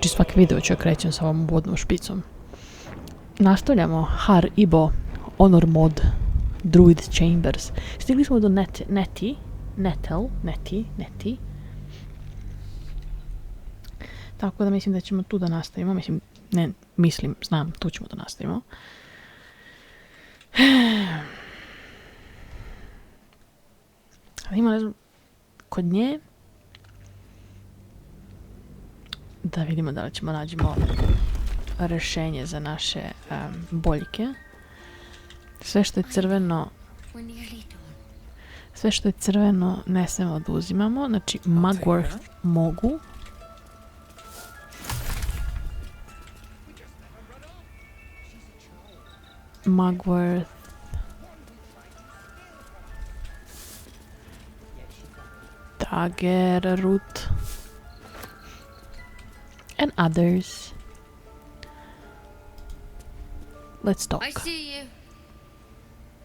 Znači svaki video ću krećem sa ovom vodnom špicom. Nastavljamo Har Ibo Honor Mod Druid Chambers. Stigli smo do Neti. Tako da mislim da ćemo tu da nastavimo. Znam, tu ćemo da nastavimo. Ima, ne znam, kod nje da vidimo da li ćemo nađemo rešenje za naše boljke. Sve što je crveno ne smemo da uzimamo. Znači Mugwort mogu. Mugwort. Dagerroot. And others. Let's talk. I see you.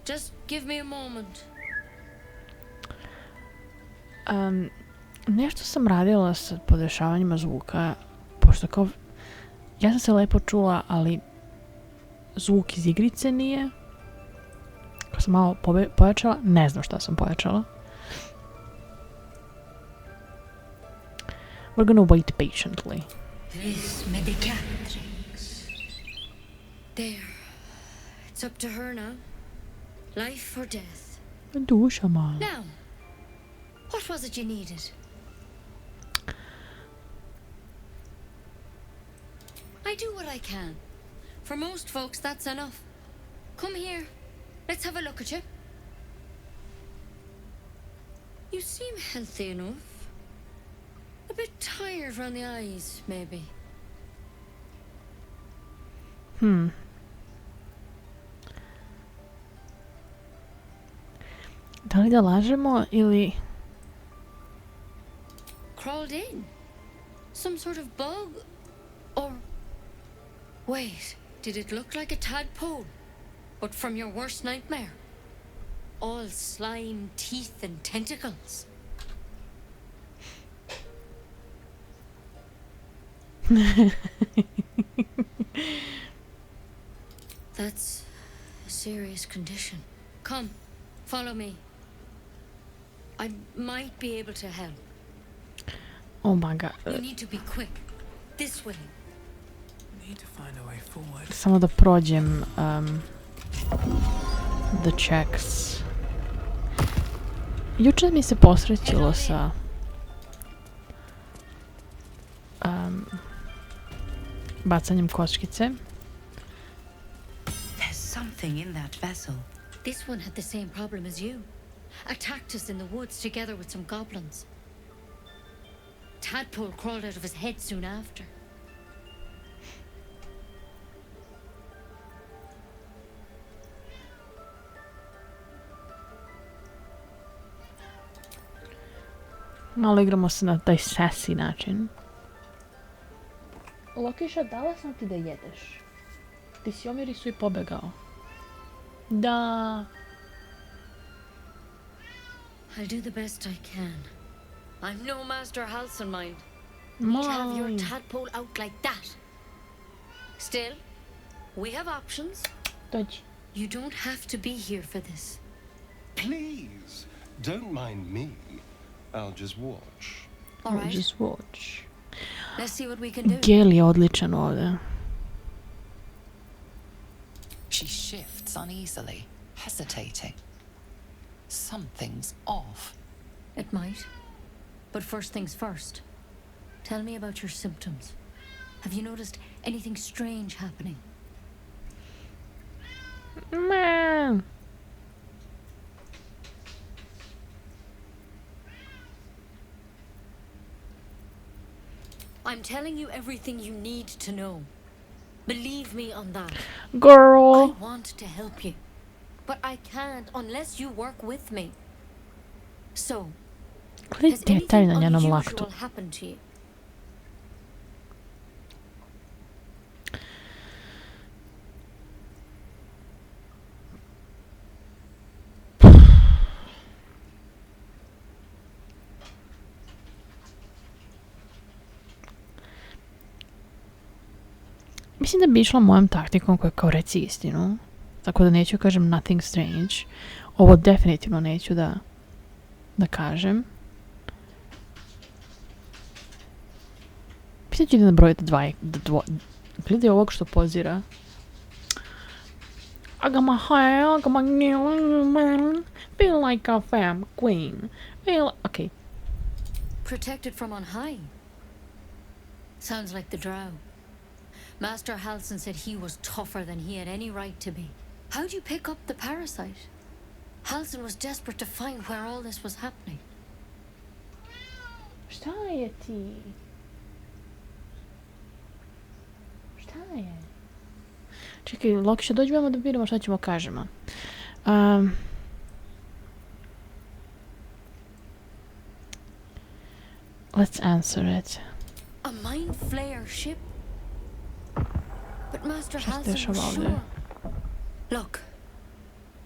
Just give me a moment. Nešto sam radila sa podešavanjima zvuka, pošto kao ja sam se lepo čula, ali zvuk iz igrice nije. Kao sam malo pojačala, ne znam šta sam pojačala. We're gonna wait patiently. This medicatrix. There. It's up to her now. Life or death. Duša malo. Now, what was it you needed? I do what I can. For most folks, that's enough. Come here. Let's have a look at you. You seem healthy enough. A bit tired around the eyes, maybe. Da li da lažemo ili... Crawled in? Some sort of bug? Or... Wait, did it look like a tadpole? But from your worst nightmare? All slime, teeth and tentacles. That's a serious condition. Come, follow me. I might be able to help. Oh my god. We need to be quick. This way. Need to find a way forward. Samo da prođem the checks. Juče mi se posrećilo sa bacanjem kockice. There's something in that vessel. This one had the same problem as you. Attacked us in the woods together with some goblins. Tadpole crawled out of his head soon after. Malo igramo se na taj sassy način. Lokiša, dala sam ti da jedeš. Ti si omirisu i pobegao. Da. I'll do the best I can. I'm no master Halsenmind. Need to have your tadpole out like that. Still, we have options. Dođi. You don't have to be here for this. Please, don't mind me. I'll just watch. All right. Just watch. Let's see what we can do. Gel je odličan ovdje. She shifts uneasily, hesitating. Something's off. It might. But first things first. Tell me about your symptoms. Have you noticed anything strange happening? Man. I'm telling you everything you need to know. Believe me on that. Girl. I want to help you, but I can't unless you work with me. So, has anything unusual happened to you? Mislim da bi išla mojom taktikom koja kao reci istinu. Tako da neću kažem nothing strange. Ovo definitivno neću da kažem. Mislim da ću idem nabrojiti gledaj ovog što pozira. I got my hair, I got my feel like a fam queen. Okay. Protected from on high. Sounds like the drow. Master Halsin said he was tougher than he had any right to be. How'd you pick up the parasite? Halsin was desperate to find where all this was happening. Šta je ti? Šta je? Čekaj, Lokiša, dođemo da vidimo šta ćemo kažemo. Let's answer it. A mind flayer ship? But Master Šta se Halsin dešava was ovdje? sure. Look,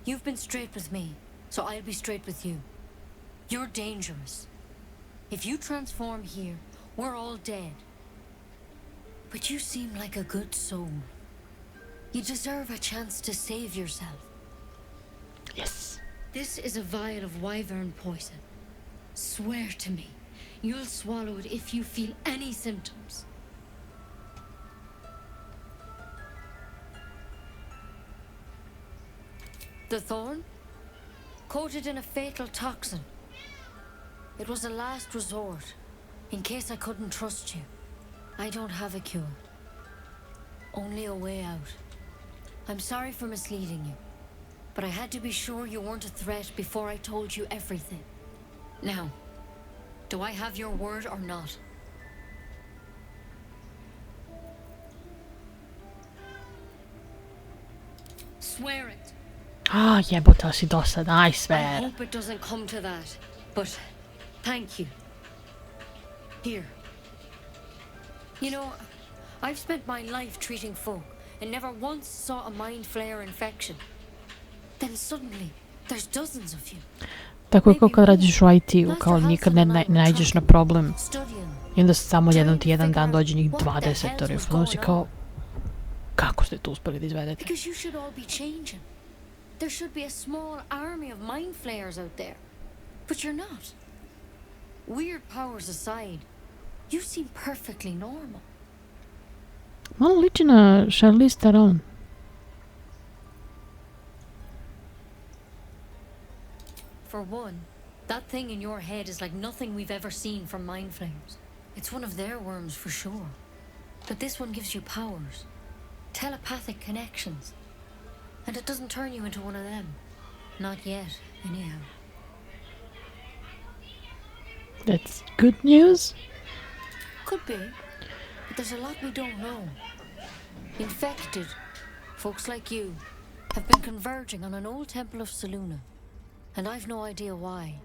you've been straight with me, so I'll be straight with you. You're dangerous. If you transform here, we're all dead. But you seem like a good soul. You deserve a chance to save yourself. Yes. This is a vial of wyvern poison. Swear to me, you'll swallow it if you feel any symptoms. The thorn? Coated in a fatal toxin. It was a last resort, in case I couldn't trust you. I don't have a cure. Only a way out. I'm sorry for misleading you, but I had to be sure you weren't a threat before I told you everything. Now, do I have your word or not? Swear it. Jebote, ali si dosadan, I I swear. hope it doesn't come to that, but thank you. Here. You know, I've spent my life treating folk and never once saw a mind flayer infection. Then suddenly, there's dozens of you. Tako je kao kad radiš u IT-u, kao nikad ne nađeš na problem. Studying. I onda samo jedan dan dođe njih 20. I onda si kao, kako ste to uspeli da izvedete? Because you should all be changing. There should be a small army of mind flayers out there. But you're not. Weird powers aside, you seem perfectly normal. Malo liči na Charlize Theron. For one, that thing in your head is like nothing we've ever seen from mind flayers. It's one of their worms for sure. But this one gives you powers. Telepathic connections. And it doesn't turn you into one of them. Not yet, anyhow. That's good news. Could be. But there's a lot we don't know. Infected, folks like you, have been converging on an old temple of Selûne. And I've no idea why.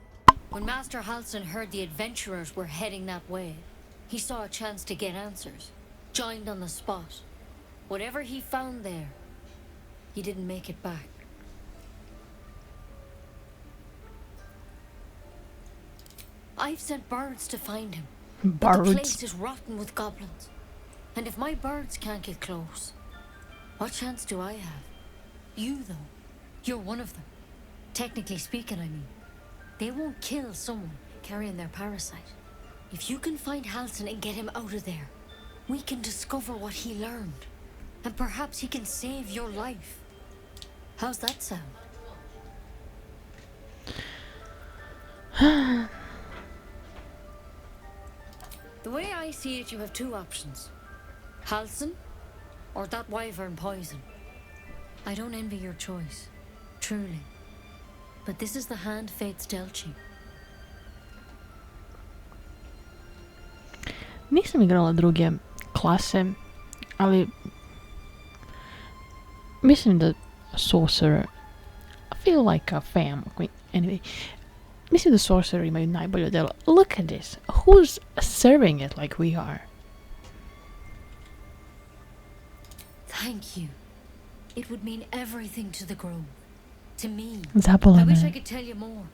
When Master Halsin heard the adventurers were heading that way, he saw a chance to get answers. Joined on the spot. Whatever he found there, he didn't make it back. I've sent birds to find him. But the place is rotten with goblins. And if my birds can't get close, what chance do I have? You, though, you're one of them. Technically speaking, I mean. They won't kill someone carrying their parasite. If you can find Halsin and get him out of there, we can discover what he learned. And perhaps he can save your life. How's that sound? The way I see it, you have two options. Halsin, or that wyvern poison. I don't envy your choice, truly. But this is the hand fate's dealt you. Nisam igrala druge klase, ali mislim da sorcerer, I feel like a fam. Anyway, mislim da sorcerer imaju najbolje delo. Look at this. Who's serving it like we are? Thank you. It would mean everything to the grove. To me. Zabole I wish me. I could tell you more.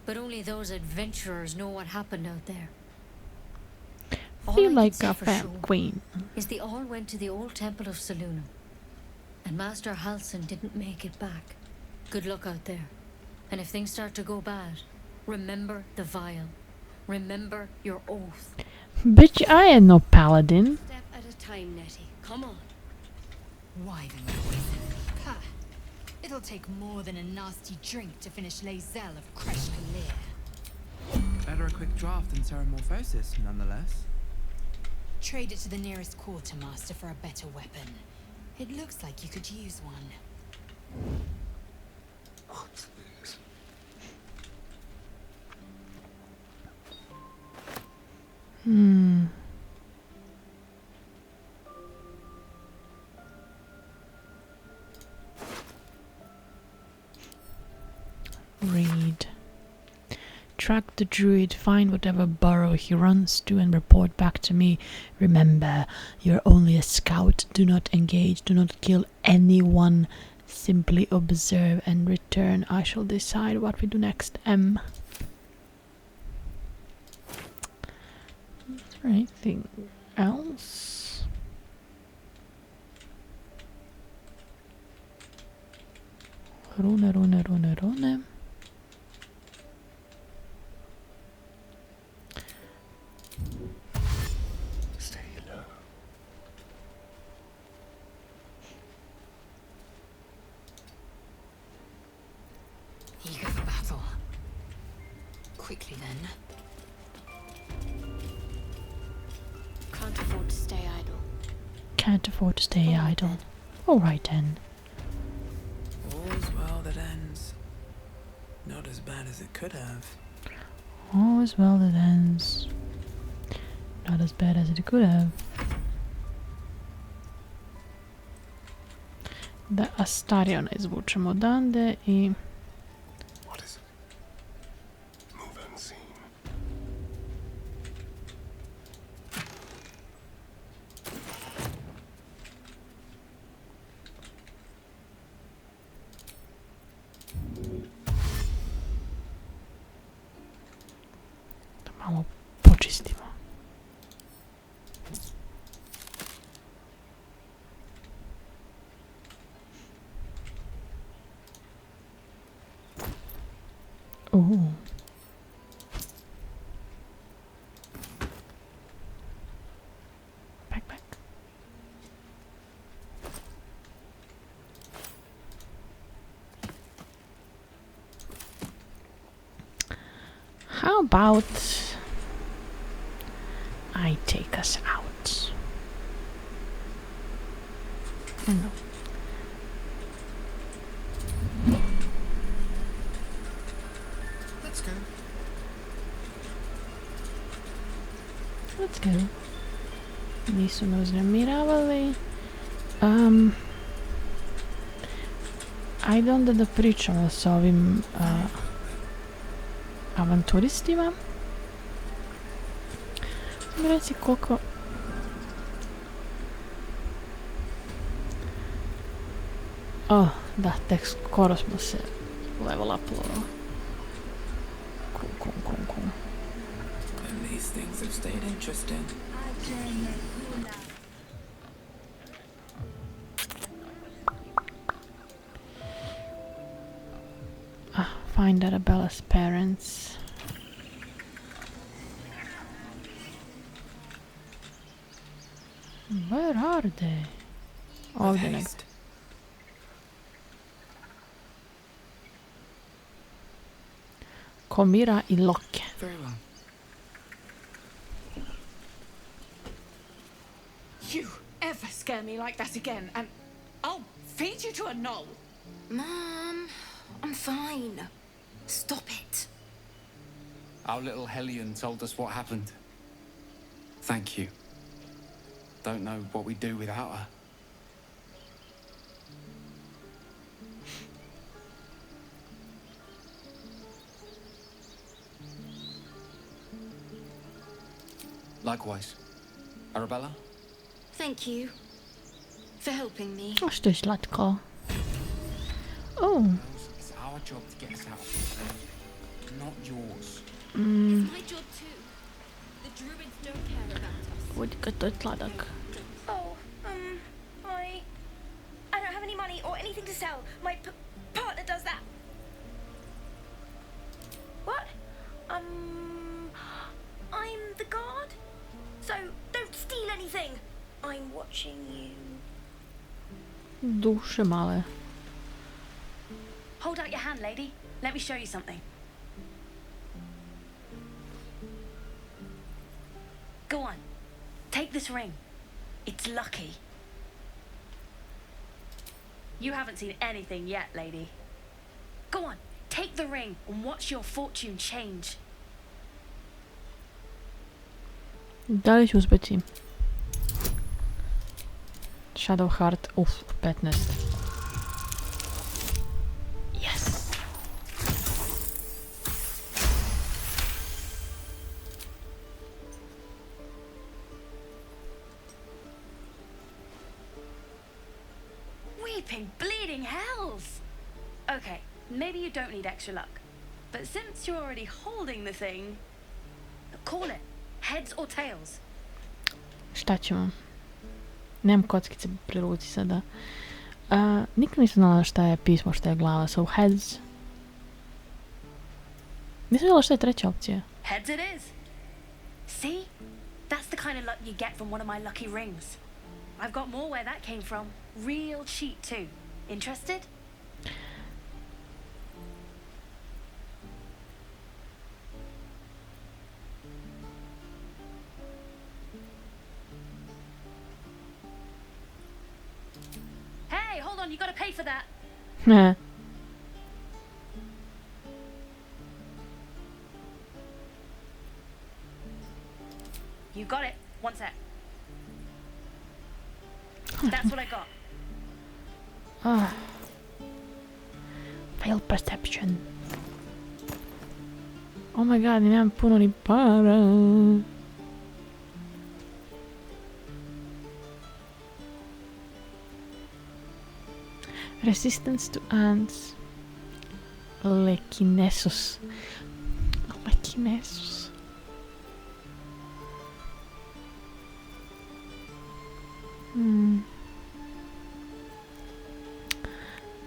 But only those adventurers know what happened out there. Feel I like can a say for fam sure queen. is they all went to the old temple of Salunum. And Master Halsin didn't make it back. Good luck out there. And if things start to go bad, remember the vial. Remember your oath. Bitch, I am no paladin. Step at a time, Nettie. Come on. Why the poison? Ha! It'll take more than a nasty drink to finish Lae'zel of Kresh Kalir. Better a quick draft than Ceramorphosis, nonetheless. Trade it to the nearest quartermaster for a better weapon. It looks like you could use one. What's this? Read. Track the druid, find whatever burrow he runs to and report back to me. Remember, you're only a scout. Do not engage, do not kill anyone. Simply observe and return. I shall decide what we do next. M. Is there anything else? Rune. Stay low. Eager for battle. Quickly then. Can't afford to stay idle. Can't afford to stay idle. Alright then. All's well that ends. Not as bad as it could have. All is well that ends. Not as bad as it could have. Da Astariona izvučemo odande i... What is it? Move unseen. Da malo počistimo. Ooh. Backpack. How about I take us out? No. Let's go. Let's go. Nisu me uznemiravali. Ajde onda da pričamo sa ovim avanturistima. Mi reci koliko... Oh, da, tek skoro smo se level uplovali. Cool. And these things have stayed interesting. Find Arabella's parents. Where are they? Ovdje negdje. Haste. Komira i Loke. Very well. You ever scare me like that again, and I'll feed you to a knoll. Mom, I'm fine. Stop it. Our little hellion told us what happened. Thank you. Don't know what we'd do without her. Likewise. Arabella? Thank you for helping me. O, što je slatko. Oh. It's our job to get us out of this, not yours. It's my job too. The druids don't care about us. kad to je sladak. Oh, I don't have any money or anything to sell. My partner does that. What? I'm the guard, so don't steal anything. I'm watching you. Duše male. Hold out your hand, lady. Let me show you something. Go on. Take this ring. It's lucky. You haven't seen anything yet, lady. Go on. Take the ring and watch your fortune change. Da li ću uspjeti? Shadow Heart, 15. Yes! Weeping, bleeding hells! Okay, maybe you don't need extra luck. But since you're already holding the thing, call it. Heads or tails? Šta ćemo? Nemam kockice pri ruci sada. Nikad nisam znala šta je pismo, šta je glava. So heads. Nisam znala šta je treća opcija. Heads it is. See? That's the kind of luck you get from one of my lucky rings. I've got more where that came from. Real cheap too. Interested? Hey, hold on, you gotta pay for that. Ne. You got it. One sec. That's what I got. Fail perception. Oh my god, nemam puno ni para. Resistance to ants. Lekinesus. Lekinesus.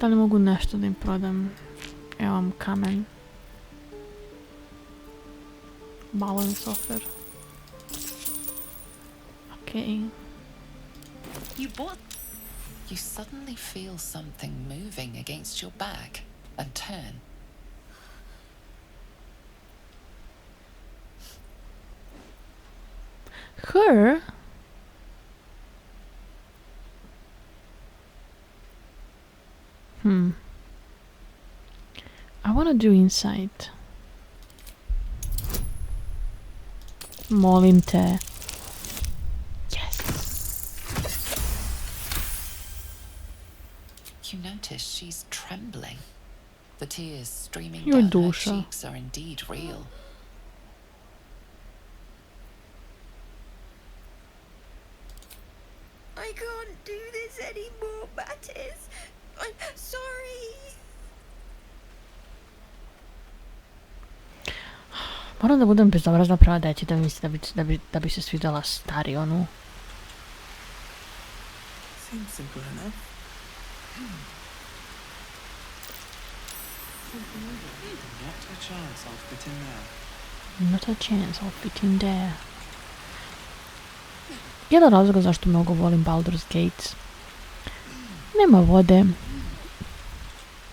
Da li mogu nešto da im prodam? Evo vam kamen. Balance offer. Okay. You bought. You suddenly feel something moving against your back and turn. Her? I wanna do insight. Molim te. Yes. You notice she's trembling. The tears streaming Your down her dusza. cheeks are indeed real. I can't do this anymore, Mattis. I'm sorry. Moram da budem bezobrazna prema deci da misli da bi se svidjela starionu. Seems simple enough. Not a chance I'll fit in there. Not a chance I'll fit in there. Jedan razlog zašto mnogo volim Baldur's Gate. Nema vode.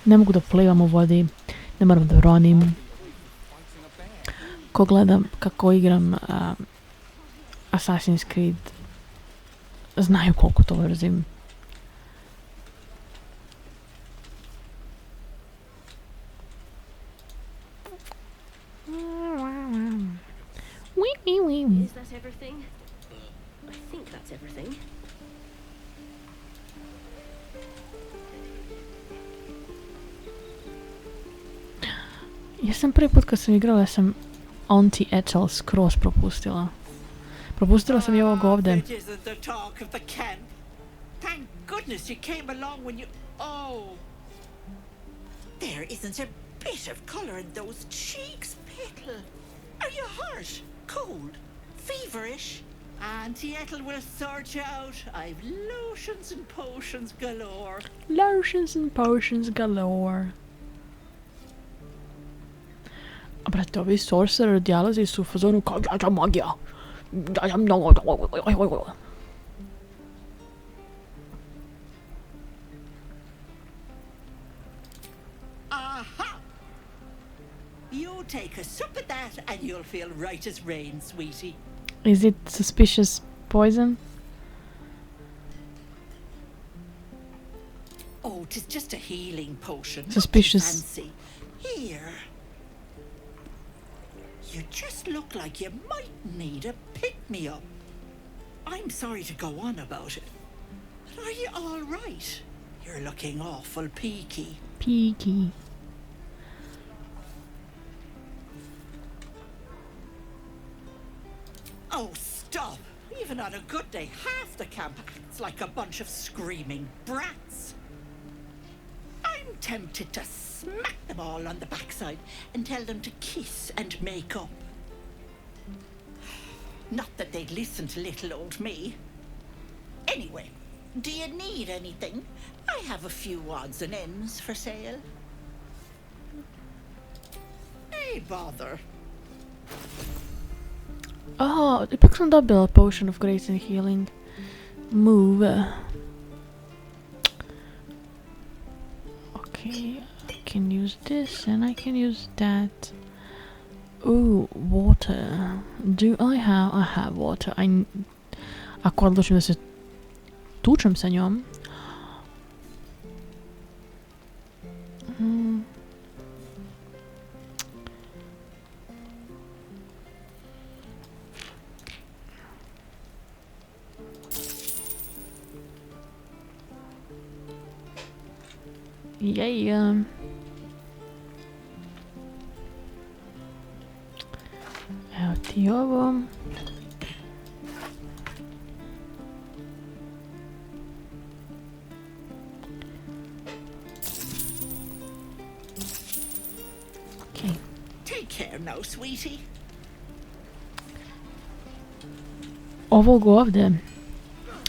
Ne mogu da plivam u vodi. Ne moram da ronim. Ko gledam kako igram Assassin's Creed, znaju koliko to mrzim. Is that everything? I think that's everything. Ja sam prvi put kad sam igrala, ja sam Anti-Ethel skroz propustila. Propustila sam i ovog ovde. It isn't the talk of the camp. Thank goodness you came along when you... Oh. There isn't a bit of colour in those cheeks, Petal. Are you hurt? Cold? Feverish? Auntie Ethel will sort you out. I've lotions and potions galore. Lotions and potions galore. A brate, ovi sorcerer dijalozi su u fazonu kao ja magija. Ja mnogo. Aha! You take a sip of that and you'll feel right as rain, sweetie. Is it suspicious poison? Oh, 'tis just a healing potion. Suspicious. Fancy. Here. You just look like you might need a pick-me-up. I'm sorry to go on about it, but are you all right? You're looking awful peaky. Peaky. Oh, stop! Even on a good day, half the camp acts like a bunch of screaming brats. I'm tempted to smack them all on the backside and tell them to kiss and make up. Not that they'd listen to little old me. Anyway, do you need anything? I have a few odds and ends for sale. Hey, bother. Oh, ipak sam dobila Potion of Grace and Healing. Move. Okay, I can use this and I can use that. Ooh, water. Do I have water. Ako odlučim da se tučem sa njom. Yeah. Evo ti ovo. Okay. Take care now, sweetie. Ovog ovdje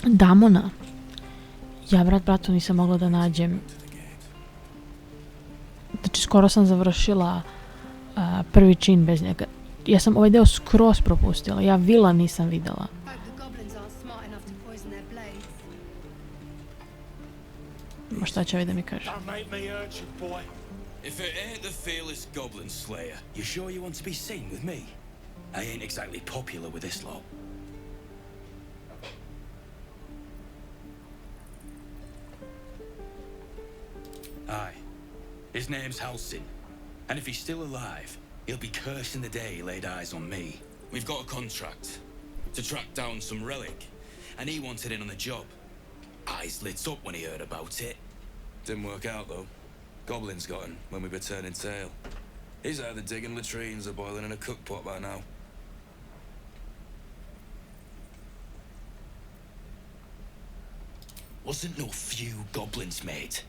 Damona ja bratu nisam mogla da nađem. Znači skoro sam završila prvi čin bez njega. Ja sam ovaj deo skroz propustila. Ja Vila nisam videla. Ma šta će ovaj da mi kaže? If it ain't the fearless goblin slayer, you sure you want to be seen with me? I ain't exactly popular with this lot. Aye. His name's Halsin. And if he's still alive, he'll be cursing the day he laid eyes on me. We've got a contract to track down some relic, and he wanted in on the job. Eyes lit up when he heard about it. Didn't work out, though. Goblins got him when we were turning tail. He's either digging latrines or boiling in a cookpot by now. Wasn't no few goblins, mate.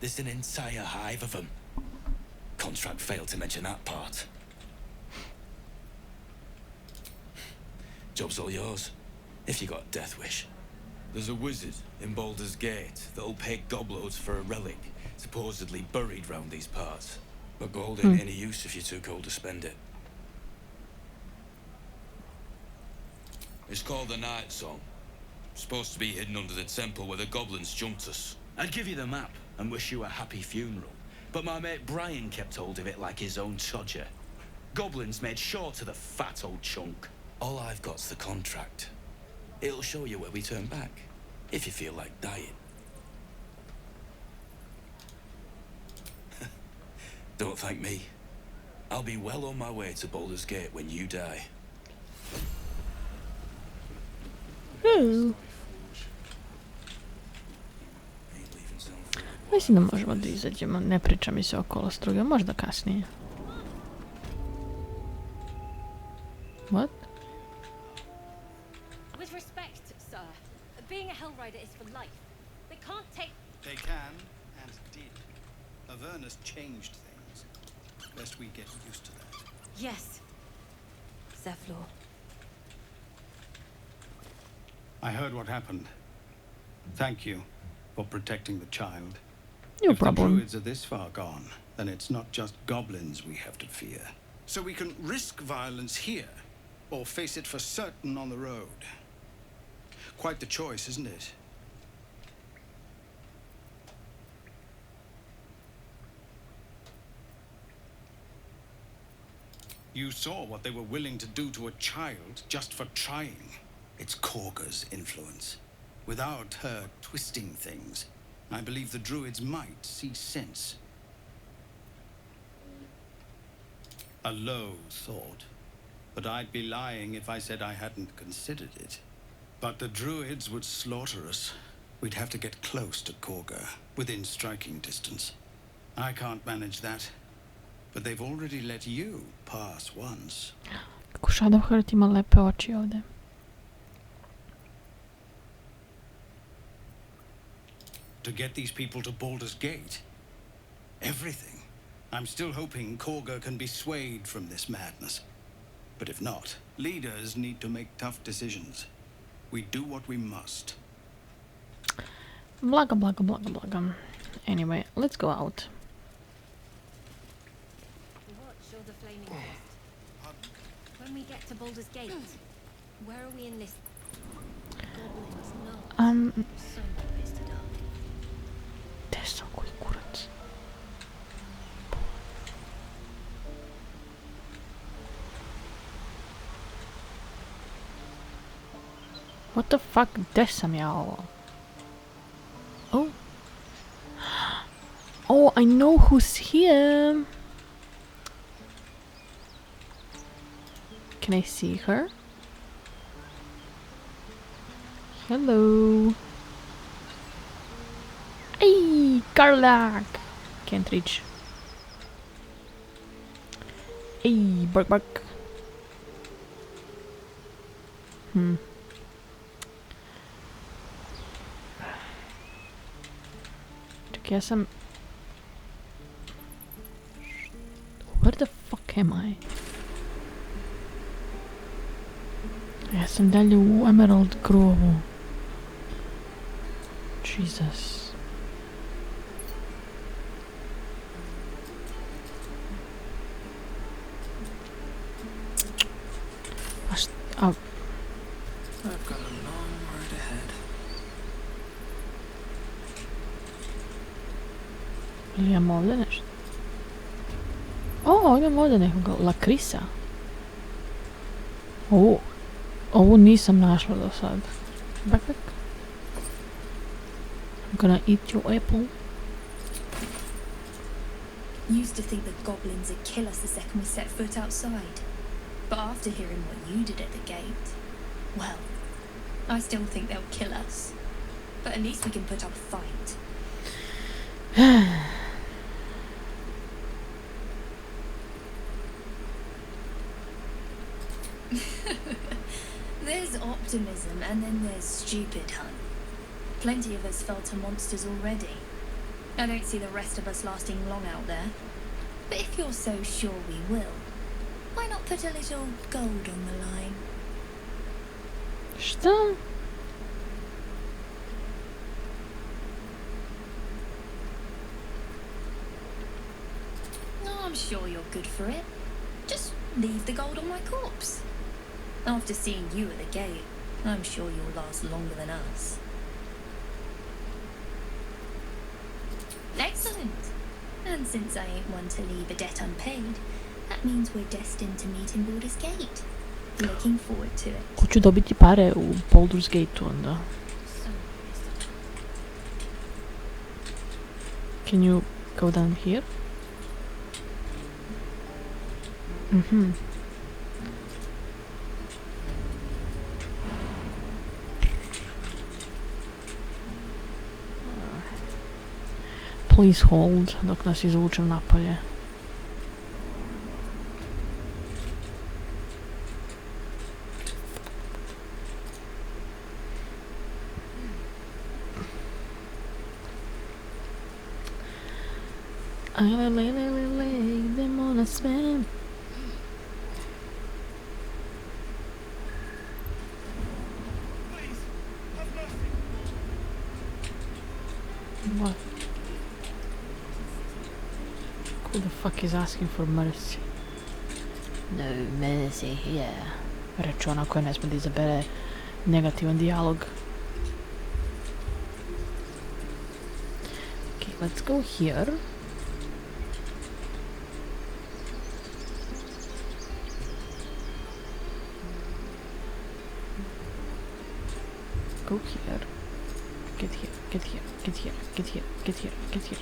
There's an entire hive of them. Contract failed to mention that part. Job's all yours, if you got a death wish. There's a wizard in Baldur's Gate that'll pay gobloads for a relic supposedly buried round these parts. But gold ain't any use if you're too cold to spend it. It's called the Night Song. Supposed to be hidden under the temple where the goblins jumped us. I'd give you the map and wish you a happy funeral, but my mate Brian kept hold of it like his own Todger. Goblins made sure to the fat old chunk. All I've got's the contract. It'll show you where we turn back, if you feel like dying. Don't thank me. I'll be well on my way to Baldur's Gate when you die. Mislim da možemo da izađemo, ne priča mi se okolo struge, možda kasnije. What? With respect, sir, being a Hellrider is for life. They can't take... They can, and did. Avernus changed things. Best we get used to that. Yes. Zevlor. I heard what happened. Thank you for protecting the child. No If problem. the druids are this far gone, then it's not just goblins we have to fear. So we can risk violence here, or face it for certain on the road. Quite the choice, isn't it? You saw what they were willing to do to a child just for trying. It's Korga's influence. Without her twisting things, I believe the druids might see sense. A low thought, but I'd be lying if I said I hadn't considered it. But the druids would slaughter us. We'd have to get close to Korga, within striking distance. I can't manage that. But they've already let you pass once. Kako Shadowheart ima lepe oči ovde. To get these people to Baldur's Gate. Everything. I'm still hoping Korga can be swayed from this madness. But if not, leaders need to make tough decisions. We do what we must. Blaga, blaga, blaga, blaga. Anyway, let's go out. Watch all the flaming mist. When we get to Baldur's Gate, where are we in this? Goblins, no. So ways to die. Gde sam koji kurac? What the fuck? Gde sam ja ovo? Oh. Oh, I know who's here. Can I see her? Hello. Hey, Karlach. Can't reach. Hey, bark bark. Čekaj, ja sam... Where the fuck am I? Ja sam dalje u Emerald Grovu. Jesus. A... I've got a long road ahead. Ili imam ovdje nešto? O, imam ovdje nekoga. Lakrisa. Ovu nisam našla do sad. Backpack. I'm gonna eat your apple. Used to think that goblins would kill us the second we set foot outside. But after hearing what you did at the gate, well, I still think they'll kill us. But at least we can put up a fight. There's optimism and then there's stupid, hun. Plenty of us fell to monsters already. I don't see the rest of us lasting long out there. But if you're so sure we will, why not put a little gold on the line? Что? Oh, I'm sure you're good for it. Just leave the gold on my corpse. After seeing you at the gate, I'm sure you'll last longer than us. Excellent. And since I ain't one to leave a debt unpaid, that means we're destined to meet in Baldur's Gate. Looking forward to it. Hoću dobiti pare u Baldur's Gate-u onda. Can you go down here? Please hold dok nas izvučem napolje. I lay them on a spin. What? Who the fuck is asking for mercy? No mercy here. Reče ona koja ne sme da izabere negativan dijalog. Okay, let's go here. Go here. Get here, get here, get here, get here, get here, get here.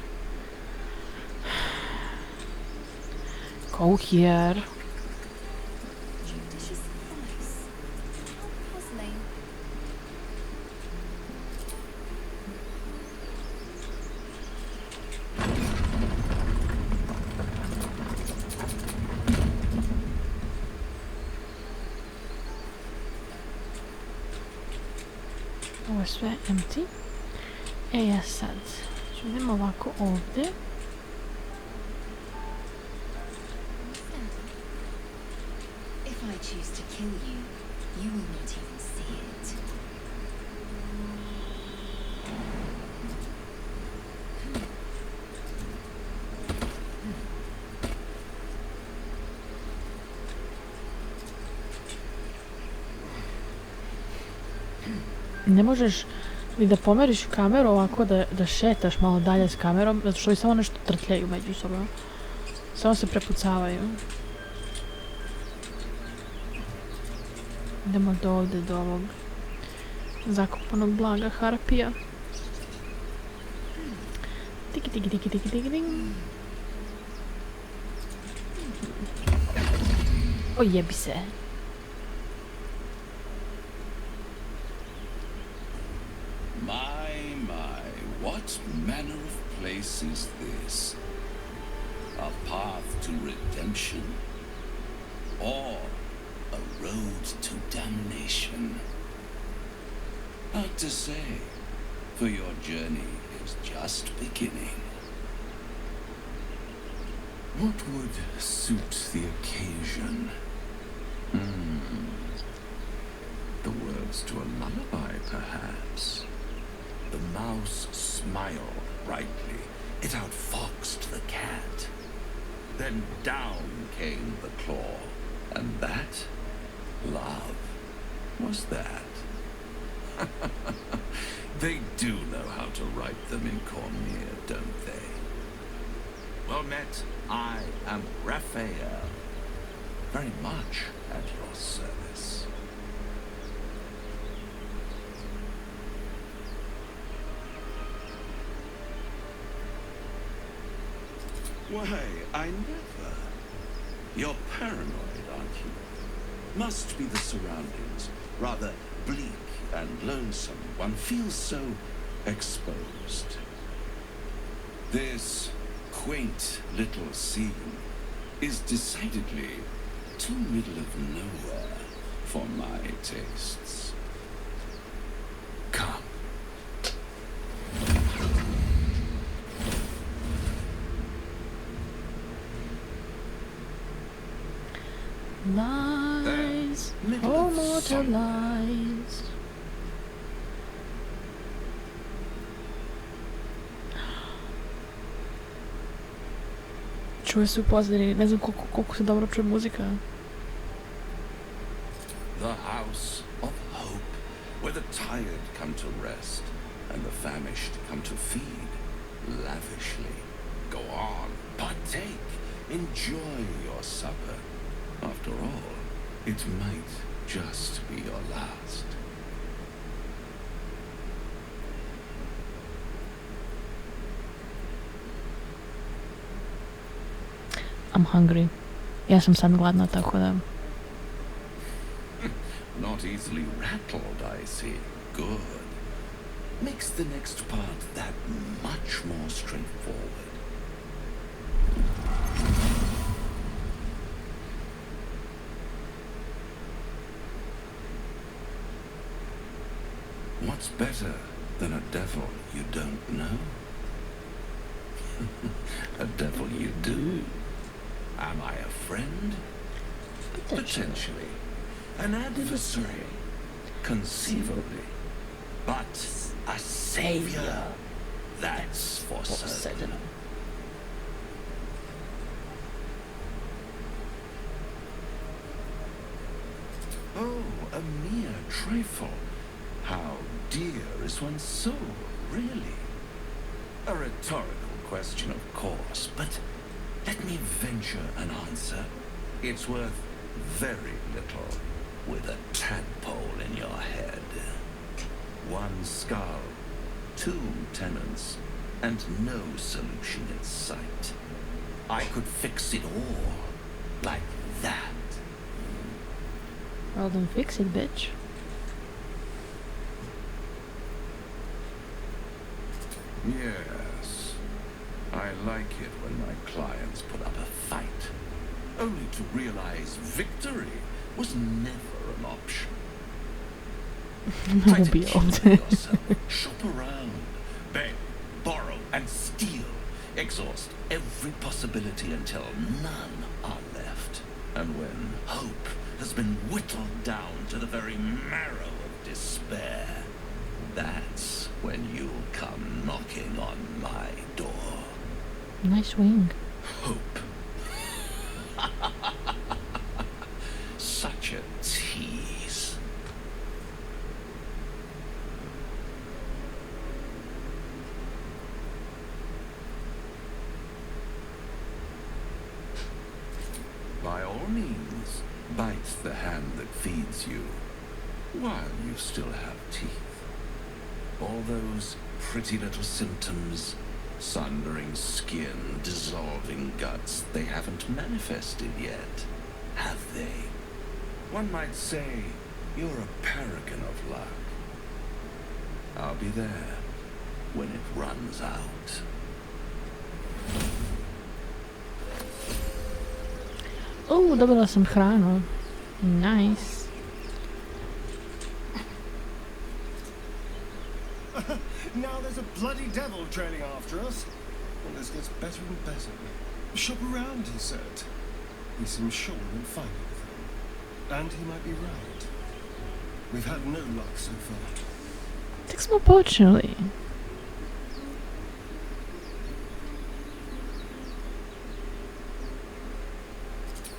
Go here. Judicious advice. How puzzling. Ovo je sve empty. Ja sad idem ovako ovdje. If I choose to kill you, you will not even see it. Ne možeš ni da pomeriš kameru ovako da šetaš malo dalje s kamerom, zato što li samo nešto trtljaju međusobno. Samo se prepucavaju. Idemo do ovdje, do ovog zakopanog blaga harpija. Tiki tiki tiki tiki tiki tiki. O jebi se. My, what manner of place is this? A path to redemption? Or a road to damnation? Hard to say, for your journey is just beginning. What would suit the occasion? The words to a lullaby, perhaps. The mouse smiled brightly. It outfoxed the cat. Then down came the claw. And that, love, was that. They do know how to write them in Cormier, don't they? Well met, I am Raphael. Very much at your service. Why, I never. You're paranoid, aren't you? Must be the surroundings. Rather bleak and lonesome. One feels so exposed. This quaint little scene is decidedly too middle of nowhere for my tastes. Come. Lies, oh mortal lies. Čuje se u pozadini, ne znam koliko se dobro čuje muzika. The house of hope, where the tired come to rest and the famished come to feed lavishly. Go on, partake, enjoy your supper. After all, it might just be your last. I'm hungry. Ja sam sad gladna, tako da... Not easily rattled, I see. Good. Makes the next part that much more straightforward. What's better than a devil you don't know? A devil you do. Am I a friend? Potentially. An adversary? Conceivably. But a savior? That's for certain. Oh, a mere trifle. How dear is one's soul, really? A rhetorical question, of course, but let me venture an answer. It's worth very little with a tadpole in your head. One skull, two tenants, and no solution in sight. I could fix it all like that. Well, then fix it, bitch. Yes. I like it when my clients put up a fight, only to realize victory was never an option. Try to kill yourself, shop around, beg, borrow, and steal. Exhaust every possibility until none are left. And when hope has been whittled down to the very marrow of despair, that's when you'll come knocking on my door. Nice wing. Hope. Such a tease. By all means, bite the hand that feeds you, while you still have teeth. All those pretty little symptoms, sundering skin, dissolving guts, they haven't manifested yet, have they? One might say you're a paragon of luck. I'll be there when it runs out. Oh, dobila sam hranu. Nice. Now there's a bloody devil trailing after us. And this gets better and better. Shop around, he said. He seems sure we'll find everything. And he might be right. We've had no luck so far. Tak smo počeli.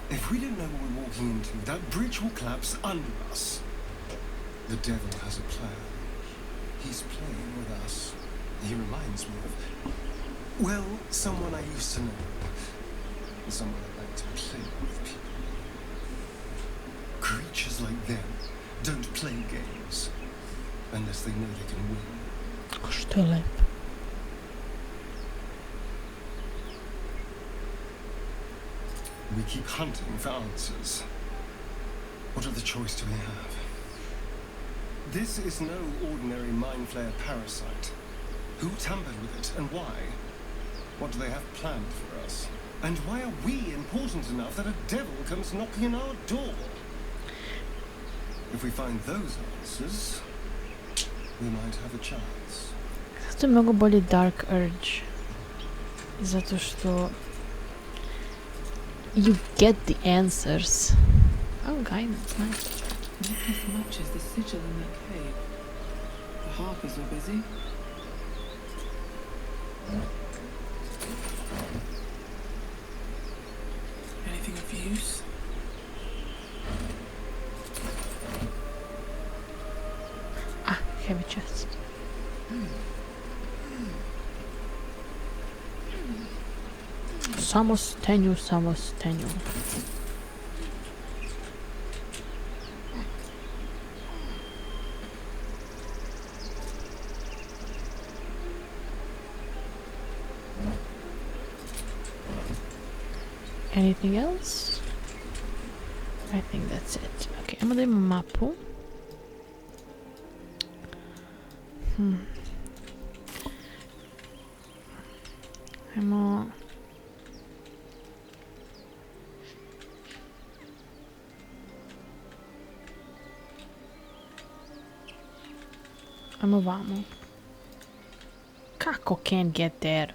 If we don't know what we're walking into, that bridge will collapse under us. The devil has a plan. He's playing with us. He reminds me of, well, someone I used to know. Someone I'd like to play with people. Creatures like them don't play games unless they know they can win. Što je lepo. We keep hunting for answers. What other choice do we have? This is no ordinary mind flayer parasite. Who tampered with it and why? What do they have planned for us? And why are we important enough that a devil comes knocking on our door? If we find those answers, we might have a chance. Zato je mnogo bolje Dark Urge. Zato što you get the answers. Oh, guidance, nice. Not as much as the sigil in that cave. The harpers were busy. Anything of use? Ah, heavy chest. Samo stenju, samo stenju. Anything else? I think that's it. Okay, ajmo da imamo mapu. Ajmo... Ajmo vamo. Kako can't get there?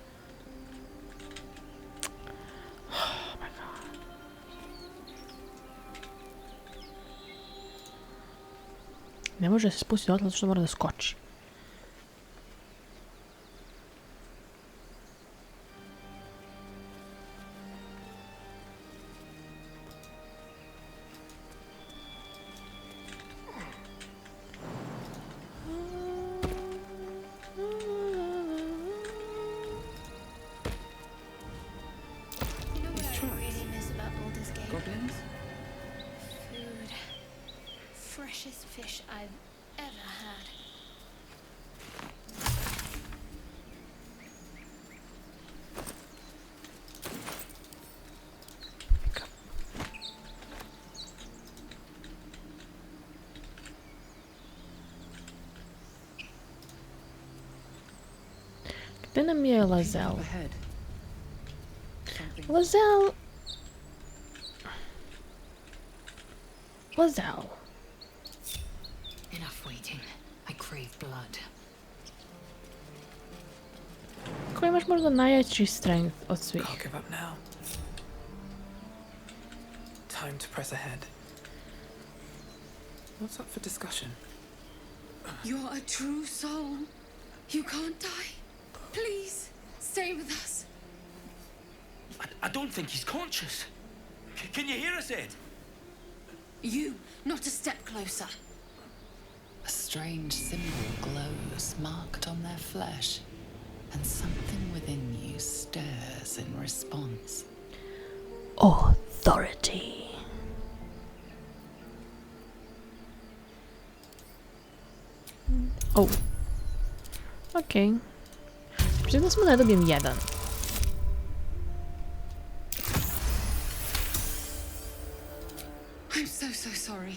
Oh my god. Ne može se spustiti otle zato što mora da skoči. cheapest fish I've ever had. Gde nam je Lazel? Lazel... Lazel. Enough waiting. I crave blood. Ko imaš možda najjači strength od svih? Can't give up now. Time to press ahead. What's up for discussion? You're a true soul. You can't die. Please, stay with us. I don't think he's conscious. Can you hear us, Ed? You, not a step closer. A strange symbol glows, marked on their flesh, and something within you stirs in response. Authority. Oh. Okej. Mislim da smo da dobijem jedan. I'm so sorry.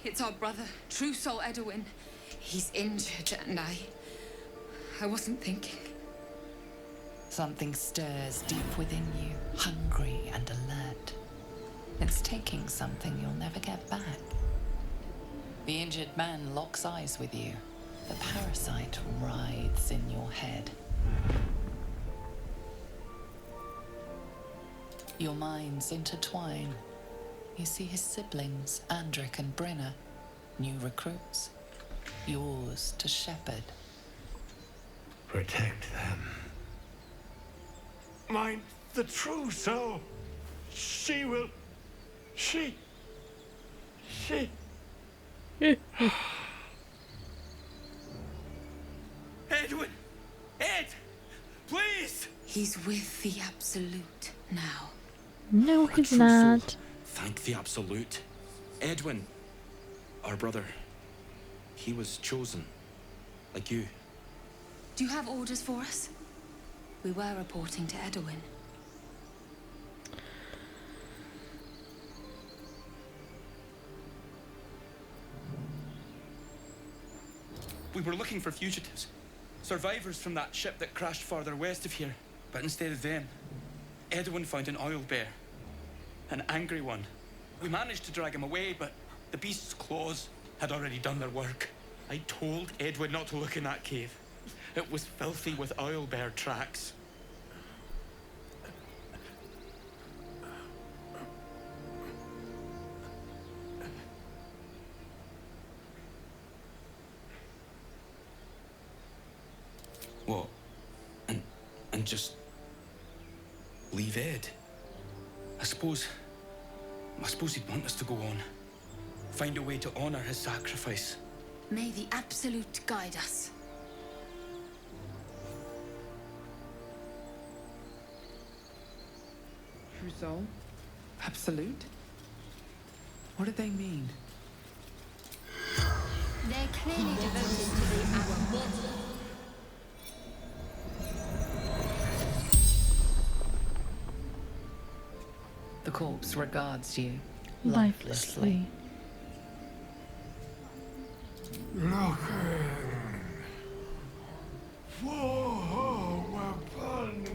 It's our brother, True Soul Edwin. He's injured and I wasn't thinking. Something stirs deep within you, hungry and alert. It's taking something you'll never get back. The injured man locks eyes with you. The parasite writhes in your head. Your minds intertwine. You see his siblings, Andric and Brenna, new recruits. Yours to shepherd. Protect them. Mine, the true soul. She will... She... Edwin! Ed! Please! He's with the Absolute now. No, he's not. Thank the Absolute. Edwin, our brother, he was chosen, like you. Do you have orders for us? We were reporting to Edwin. We were looking for fugitives. Survivors from that ship that crashed farther west of here. But instead of them, Edwin found an oil bear. An angry one. We managed to drag him away, but the beast's claws had already done their work. I told Edwin not to look in that cave. It was filthy with oil bear tracks. What? And just leave Ed? I suppose he'd want us to go on. Find a way to honor his sacrifice. May the Absolute guide us. True soul? Absolute? What do they mean? They're clearly devoted to the Absolute. The corpse regards you Lifelessly. Looking for weapon.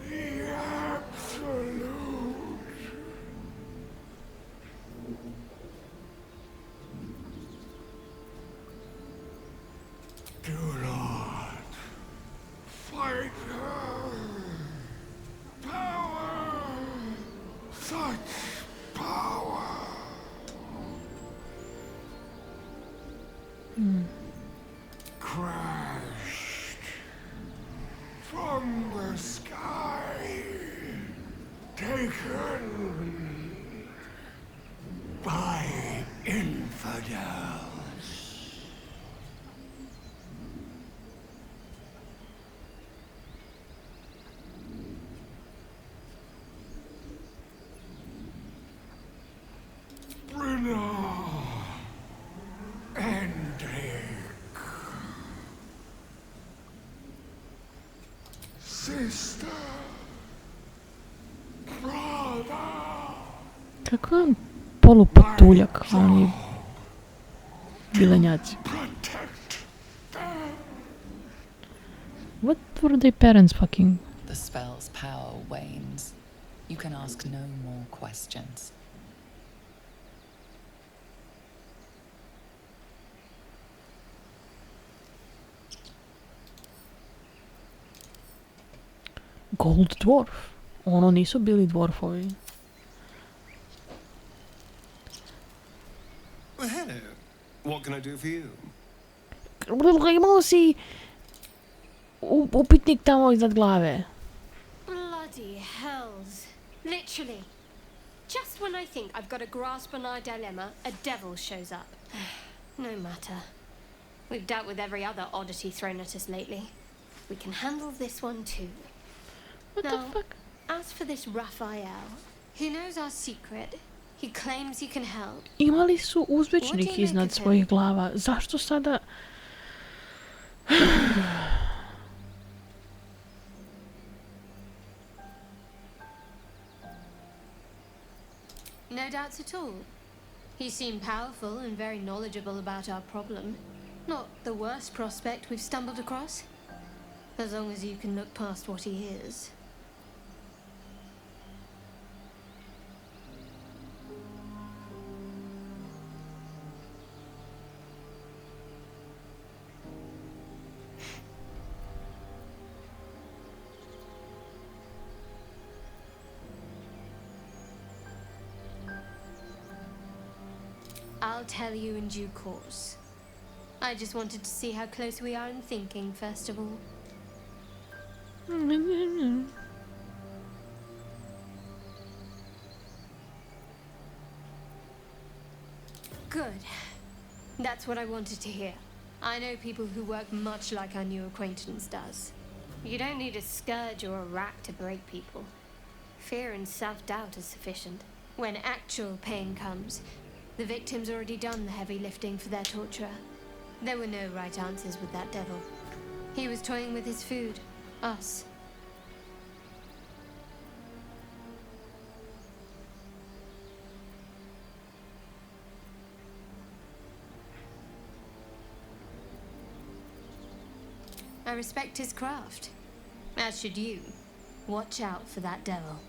The Absolute. Do not fight her. Power. Such power. Crashed from the sky, taken by infidels. Brenna. Kako je on polupatuljak, oni bilenjaci. What were their parents fucking? The spell's power wanes. You can ask no more questions. Gold dwarf. Ono nisu bili dwarfovi. Well, hello. What can I do for you? Imao si upitnik tamo iznad glave. Bloody hells. Literally. Just when I think I've got a grasp on our dilemma, a devil shows up. No matter. We've dealt with every other oddity thrown at us lately. We can handle this one too. What the fuck? As for this Raphael, he knows our secret. He claims he can help. Imali su uzvičnih iznad svojih glava. Zašto sada... No doubts at all. He seemed powerful and very knowledgeable about our problem. Not the worst prospect we've stumbled across. As long as you can look past what he is. I'll tell you in due course. I just wanted to see how close we are in thinking, first of all. Good. That's what I wanted to hear. I know people who work much like our new acquaintance does. You don't need a scourge or a rack to break people. Fear and self-doubt is sufficient. When actual pain comes, the victim's already done the heavy lifting for their torturer. There were no right answers with that devil. He was toying with his food. Us. I respect his craft. As should you. Watch out for that devil.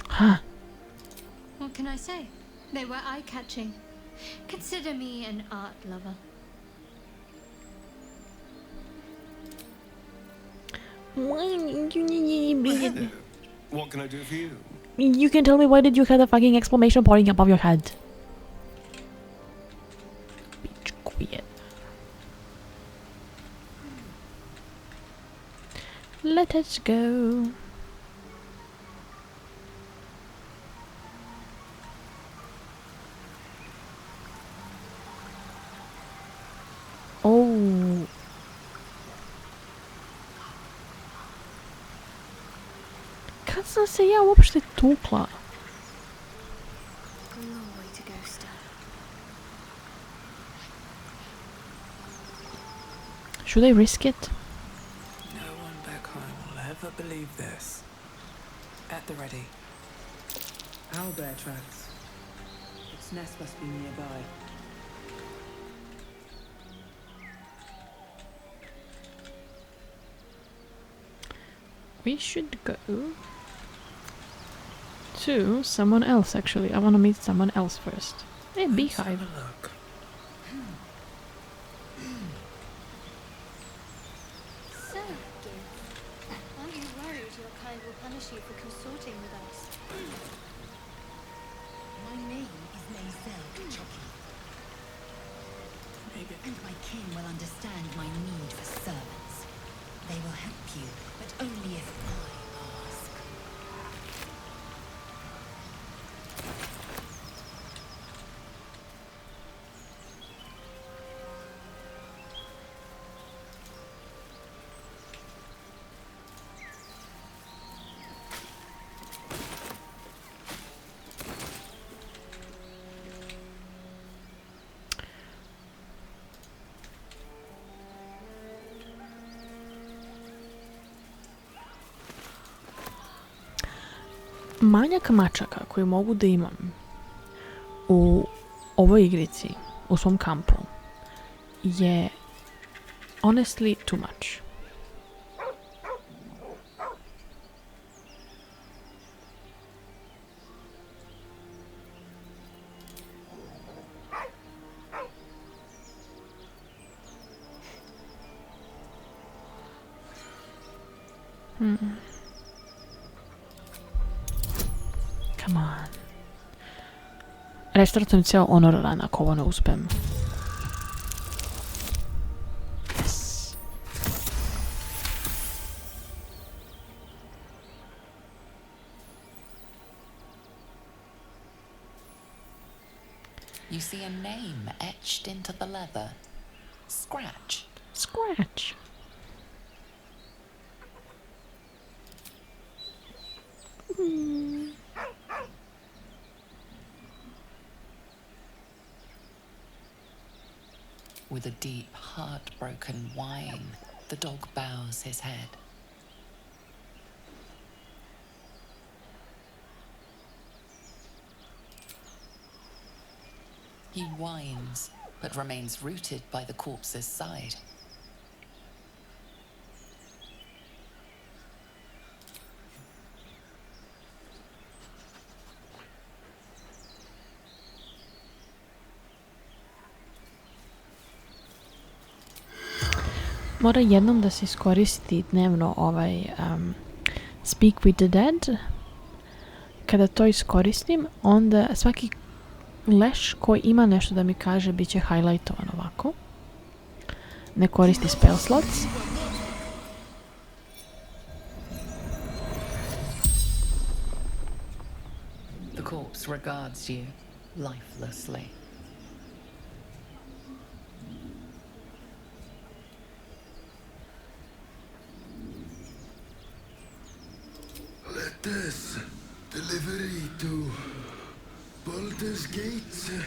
Huh. What can I say? They were eye-catching. Consider me an art lover. What can I do for you? You can tell me, why did you have a fucking exclamation point above your head? Bitch, quiet. Let us go. Oh. Kad sam se ja uopšte tukla? Should I risk it? No one back home will ever believe this. At the ready. Owlbear tracks. Its nest must be nearby. We should go to someone else, actually. I want to meet someone else first. Hey, beehive. So, Gil, are you worried your kind will punish you for consorting with us? My name is Lezel Chucky. And my kin will understand my need for servants. They will help you, but only if I ask. manjak mačaka koji mogu da imam u ovoj igrici, u svom kampu, je honestly too much. Come on. Restartujem cijel honor run ako ovo ne uspem. Yes. You see a name etched into the leather. Scratch. Scratch. With a deep, heartbroken whine, the dog bows his head. He whines, but remains rooted by the corpse's side. Mora jednom da se iskoristi dnevno ovaj Speak with the Dead. Kada to iskoristim, onda svaki leš koji ima nešto da mi kaže bit će highlightovan ovako. Ne koristi spell slots. The corpse regards you lifelessly. Let us delivery to Baldur's Gate.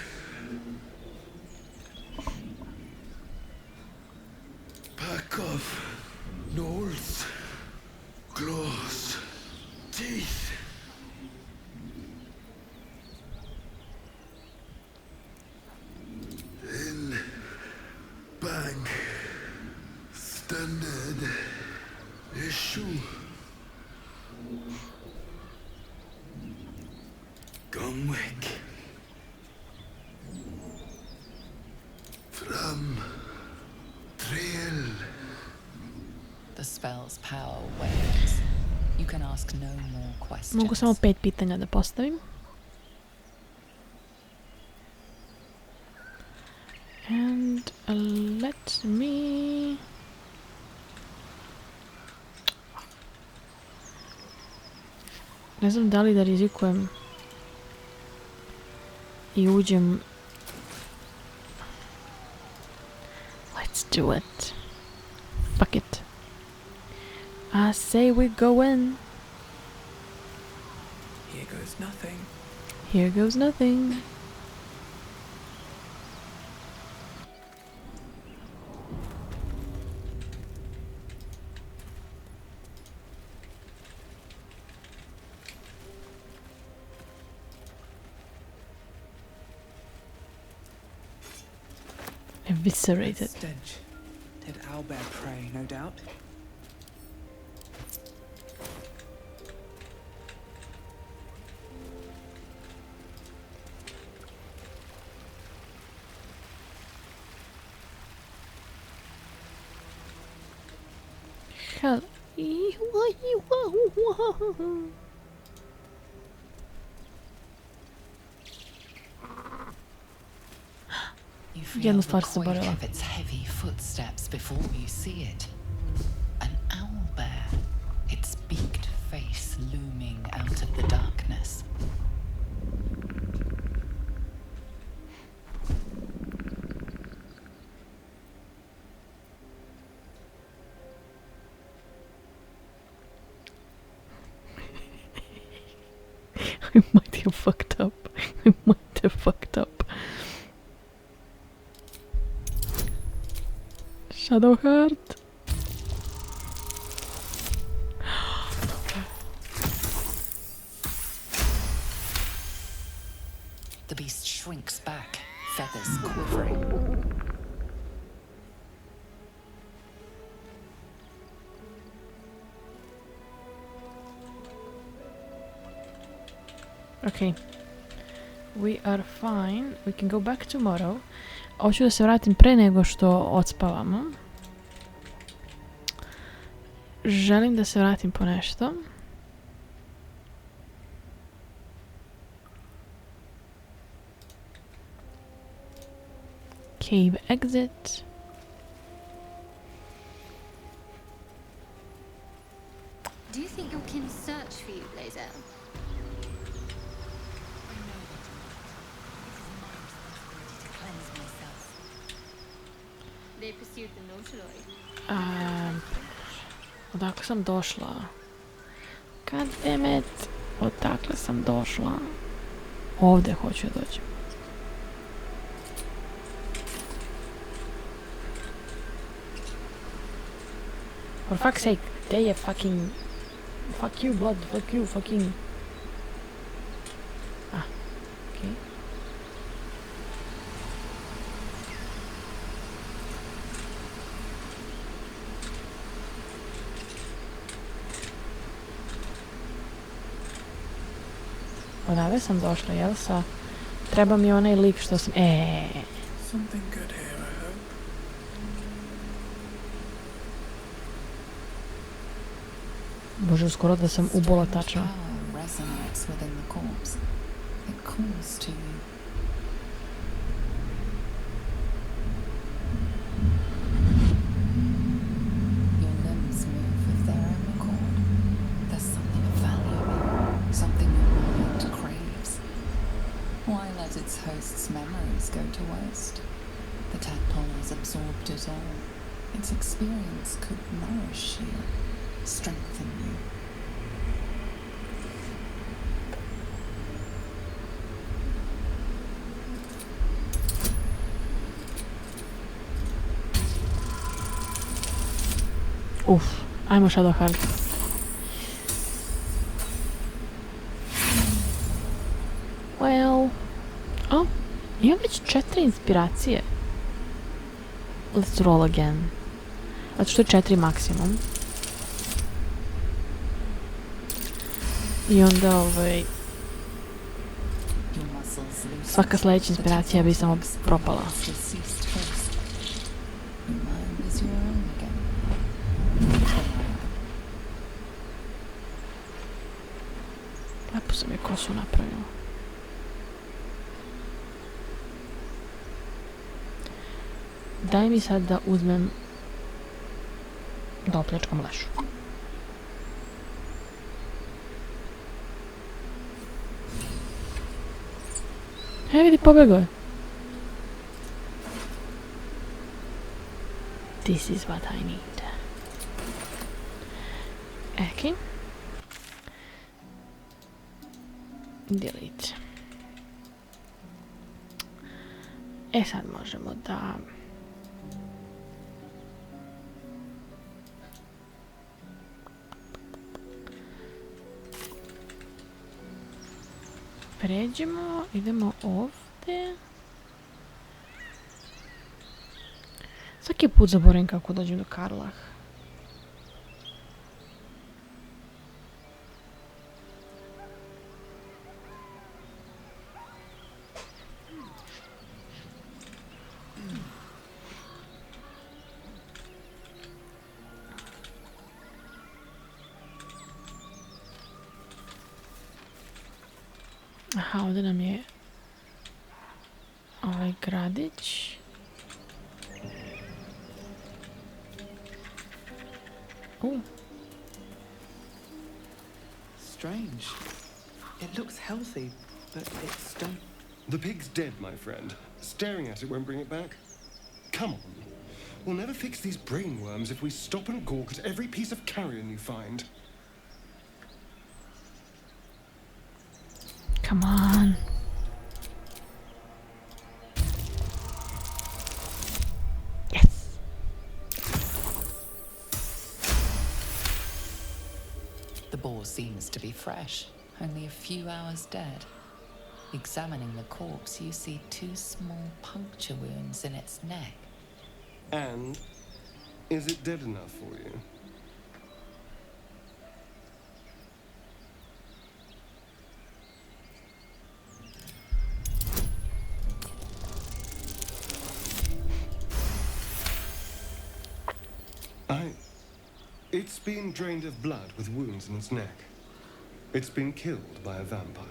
Pack of gnolls, claws, teeth. In bank, standard issue. Gumwick. From Trail. The spell's power wanes. You can ask no more questions. Mogu samo 5 pitanja da postavim. And let me... Ne znam da li da rizikujem i uđem. Let's do it. Fuck it. I say we go in. Here goes nothing. Here goes nothing. Eviscerated. Stench. Did owlbear prey, no doubt? Hell. You feel Jednu the stvar sam quake zaboravila. of its heavy footsteps before you see it. An owlbear, its beaked face looming out of the darkness. I might have fucked up. I might have fucked up. Shadowheart. The beast shrinks back, feathers quivering. Okay. We are fine. We can go back tomorrow. Hoću da se vratim pre nego što odspavamo. Želim da se vratim po nešto. Cave exit. Do you think your kin search for you, Blazer? They pursued the Nautiloid. Odakle sam došla? God damn it. Odakle sam došla? Ovdje hoću da dođem. For fuck's sake, gdje je fucking... Fuck you, blood, fuck you, fucking... Ah, okej. Okay. Odavde sam došla, jel sa... Treba mi onaj lik što sam... Something good here, I hope. Bože, skoro da sam ubola tačno. Resonates within the corpse. It calls to you. Your limbs move of their own accord. There's something of value in, something your mind craves. Why let its host's memories go to waste? The tadpole has absorbed it all. Its experience could nourish you, strengthen you. Ajmo Shadow Heart. Well... Oh, imam već 4 inspiracije. Let's roll again. Zato što je 4 maksimum. I onda svaka sljedeća inspiracija bi samo propala. Lepo sam je kosu napravila. Daj mi sad da uzmem da opljačkam lešu. Vidi, pobjegao je. This is what I need. Okay. Delete. Sad možemo da... pređemo, idemo ovdje. Svaki put zaboravim kako dođem do Karlach. Aha, ovdje nam je ovaj gradić. Strange. It looks healthy, but it's stone. The pig's dead, my friend. Staring at it won't bring it back. Come on. We'll never fix these brainworms if we stop and gawk at every piece of carrion you find. Come on. Yes. The boar seems to be fresh, only a few hours dead. Examining the corpse, you see 2 small puncture wounds in its neck. And is it dead enough for you? It's been drained of blood with wounds in its neck. It's been killed by a vampire.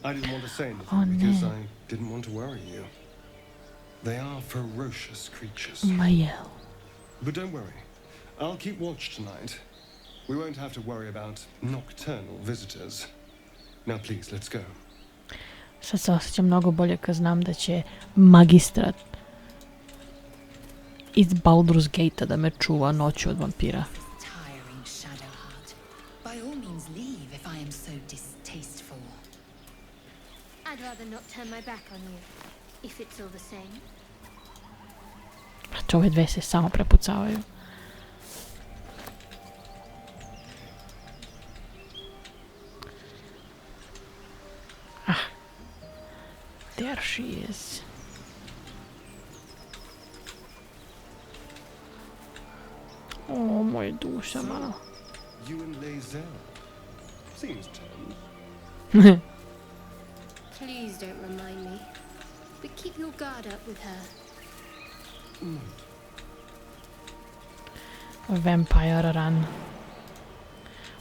I didn't want to say anything because I didn't want to worry you. They are ferocious creatures. But don't worry. I'll keep watch tonight. We won't have to worry about nocturnal visitors. Now please, let's go. Sad se osjećam mnogo bolje kad znam da će magistrat iz Baldur's Gate-a da me čuva noću od vampira. I'd rather not turn my back on you, if it's all the same. Brate, ove dve se samo prepucavaju. Ah. There she is. O, moje duša malo. You and Lazel. Seems tense. Please don't remind me. But keep your guard up with her. Vampire Run.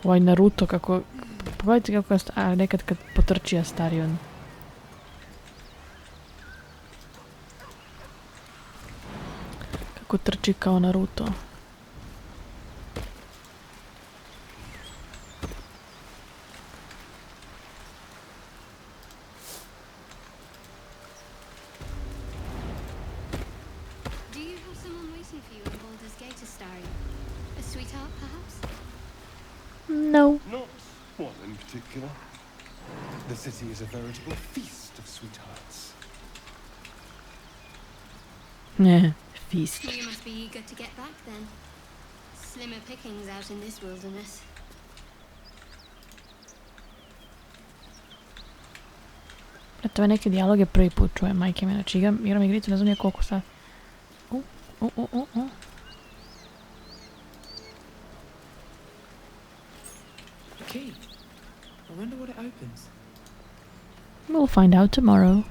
Ovaj Naruto kako... Pogledajte kako je nekad kad potrči Astarion. Kako trči kao Naruto. No. Not one in particular. The city is a veritable feast of sweethearts. Yeah, feast. You must be eager to get back then. Slimmer pickings out in this wilderness. Eto, ove neke dijaloge prvi put čujem, majke me, znači igram igricu, ne znam nije koliko sad. Key. I wonder what it opens. We'll find out tomorrow.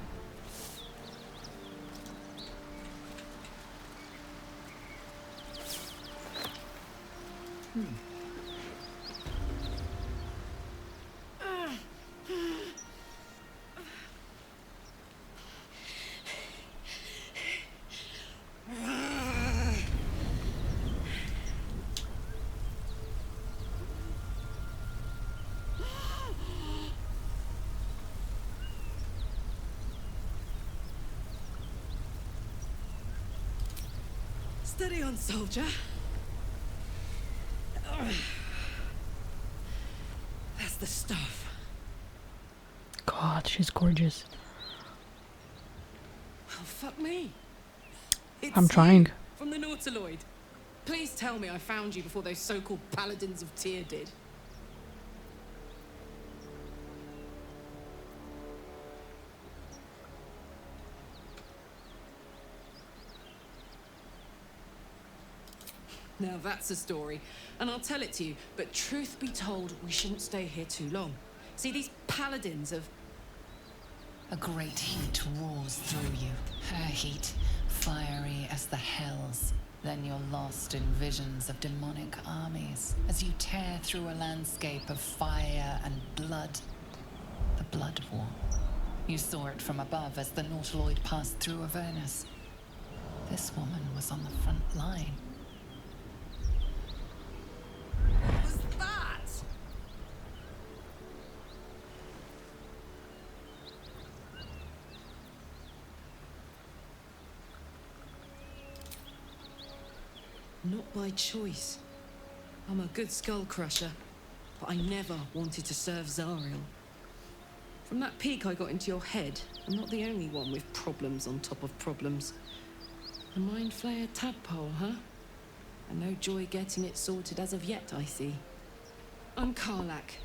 Steady on, soldier. That's the stuff. God, she's gorgeous. Oh, fuck me. I'm trying. From the Nautiloid. Please tell me I found you before those so-called paladins of Tyr did. Now that's a story, and I'll tell it to you, but truth be told, we shouldn't stay here too long. See, these paladins of... A great heat roars through you. Her heat, fiery as the hells. Then you're lost in visions of demonic armies as you tear through a landscape of fire and blood. The Blood War. You saw it from above as the Nautiloid passed through Avernus. This woman was on the front line. What was that? Not by choice. I'm a good skull crusher, but I never wanted to serve Zariel. From that peek I got into your head, I'm not the only one with problems on top of problems. A mind flayer tadpole, huh? And no joy getting it sorted as of yet, I see. I'm Karlach.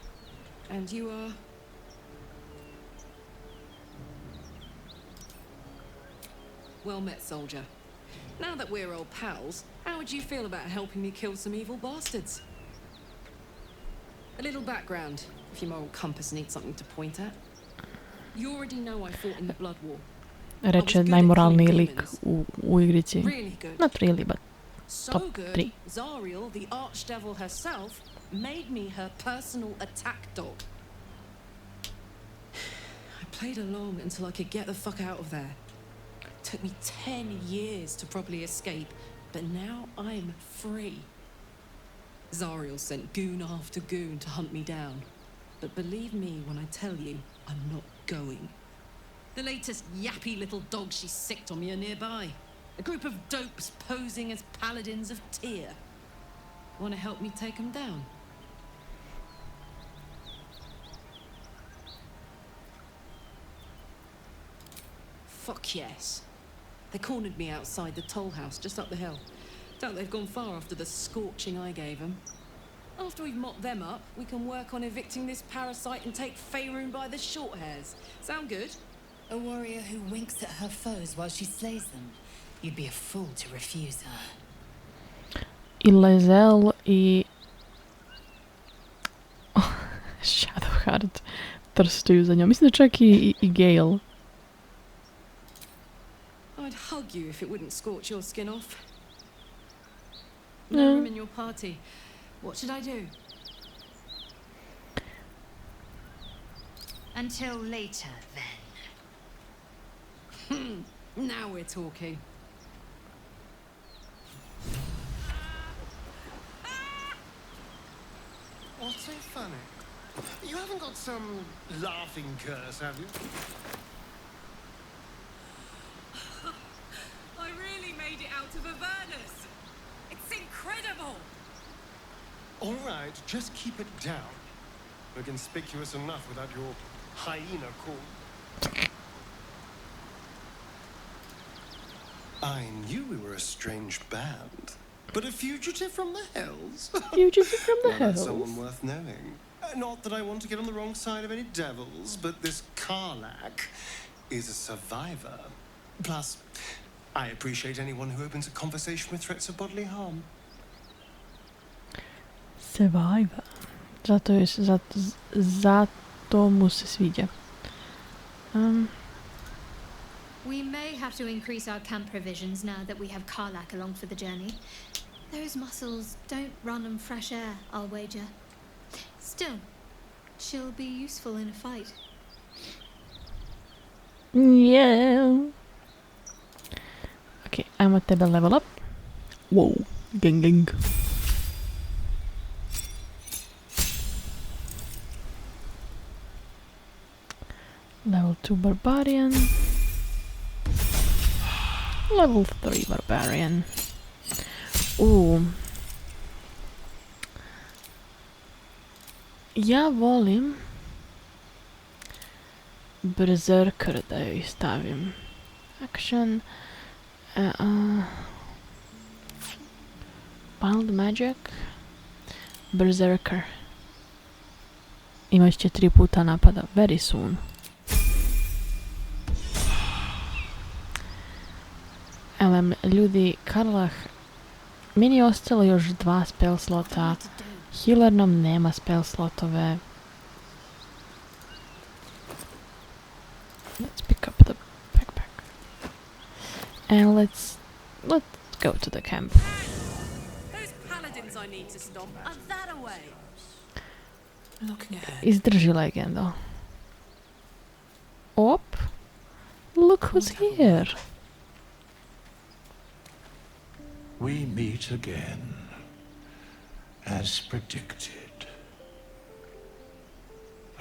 And you are? Well met, soldier. Now that we're old pals, how would you feel about helping me kill some evil bastards? A little background, if your moral compass needs something to point at. You already know I fought in the Blood War. Reče najmoralniji lik u igrici. Not really, but top 3. Zariel, the archdevil herself, made me her personal attack dog. I played along until I could get the fuck out of there. It took me 10 years to properly escape, but now I'm free. Zariel sent goon after goon to hunt me down. But believe me when I tell you, I'm not going. The latest yappy little dogs she sicked on me are nearby. A group of dopes posing as paladins of Tyr. Want to help me take them down? Fuck yes. They cornered me outside the toll house just up the hill. Doubt they've gone far after the scorching I gave them. After we've mopped them up, we can work on evicting this parasite and take Faerun by the short hairs. Sound good? A warrior who winks at her foes while she slays them. You'd be a fool to refuse her. I Lezel I Shadowheart trstuju za njom. Mislim da čak I Gale. I'd hug you if it wouldn't scorch your skin off. No room in your party. What should I do? Until later, then. Now we're talking. What's so funny? You haven't got some laughing curse, have you? I really made it out of Avernus. It's incredible. All right, just keep it down. We're conspicuous enough without your hyena call. I knew we were a strange band, but a fugitive from the hells? Fugitive from the Well, hells? that's someone worth knowing. Not that I want to get on the wrong side of any devils, but this Karlach is a survivor. Plus, I appreciate anyone who opens a conversation with threats of bodily harm. Survivor. Zato mu se sviđa. We may have to increase our camp provisions now that we have Karlach along for the journey. Those muscles don't run on fresh air, I'll wager. Still, she'll be useful in a fight. Yeah. Okay, ajmo tebe level up. Wow, gang gang. Level 2 barbarian. Level 3 barbarian. Ja volim berserker da joj stavim. Action. Wild magic. Berserker. Imat će 3 puta napada. Very soon. Evo ljudi, Karlach, meni je ostalo još 2 spell slota. Healer nam nema spell slotove. Let's pick up the backpack. And let's go to the camp. Those paladins I need to stop are that away. Looking ahead. Izdrži legendo. Op. Look who's here. We meet again, as predicted.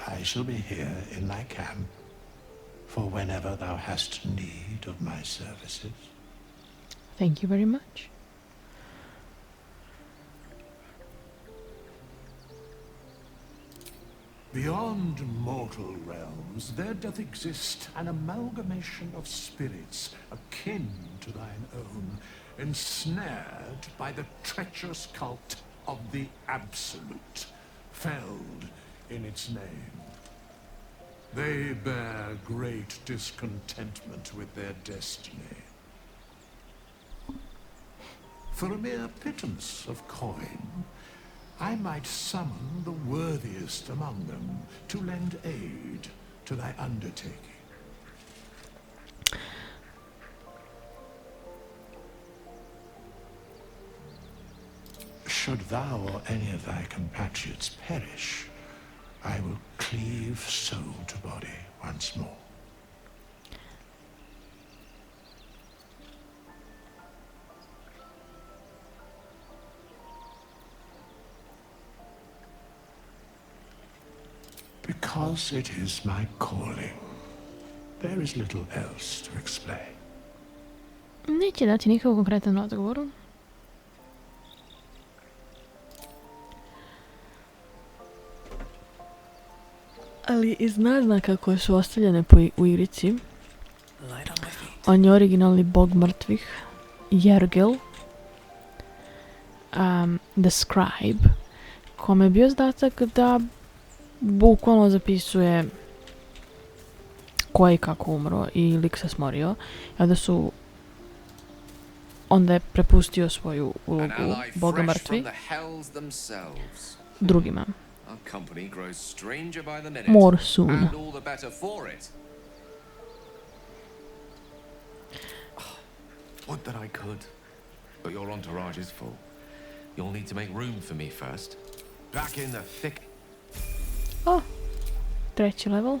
I shall be here in thy camp for whenever thou hast need of my services. Thank you very much. Beyond mortal realms, there doth exist an amalgamation of spirits akin to thine own, ensnared by the treacherous cult of the Absolute, felled in its name. They bear great discontentment with their destiny, For a mere pittance of coin, I might summon the worthiest among them to lend aid to thy undertaking. Should thou or any of thy compatriots perish, I will cleave soul to body once more. Because it is my calling. There is little else to explain. Neće dati nikakav konkretan odgovor. Ali iz naznaka koje su ostavljene u igrici, on je originalni bog mrtvih, Jergel, the scribe, kome je bio zadatak da bukvalno zapisuje ko je i kako umro i lik se smorio. Onda je prepustio svoju ulogu boga mrtvi drugima. More soon. Would that I could, but your entourage is full. You'll need to make room for me first. Back in the thick. Oh, 3. level.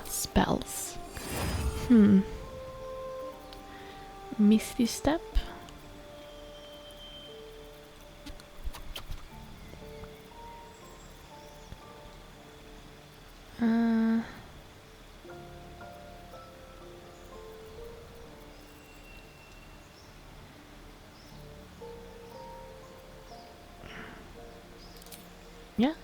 Spells. Misty Step. Yeah.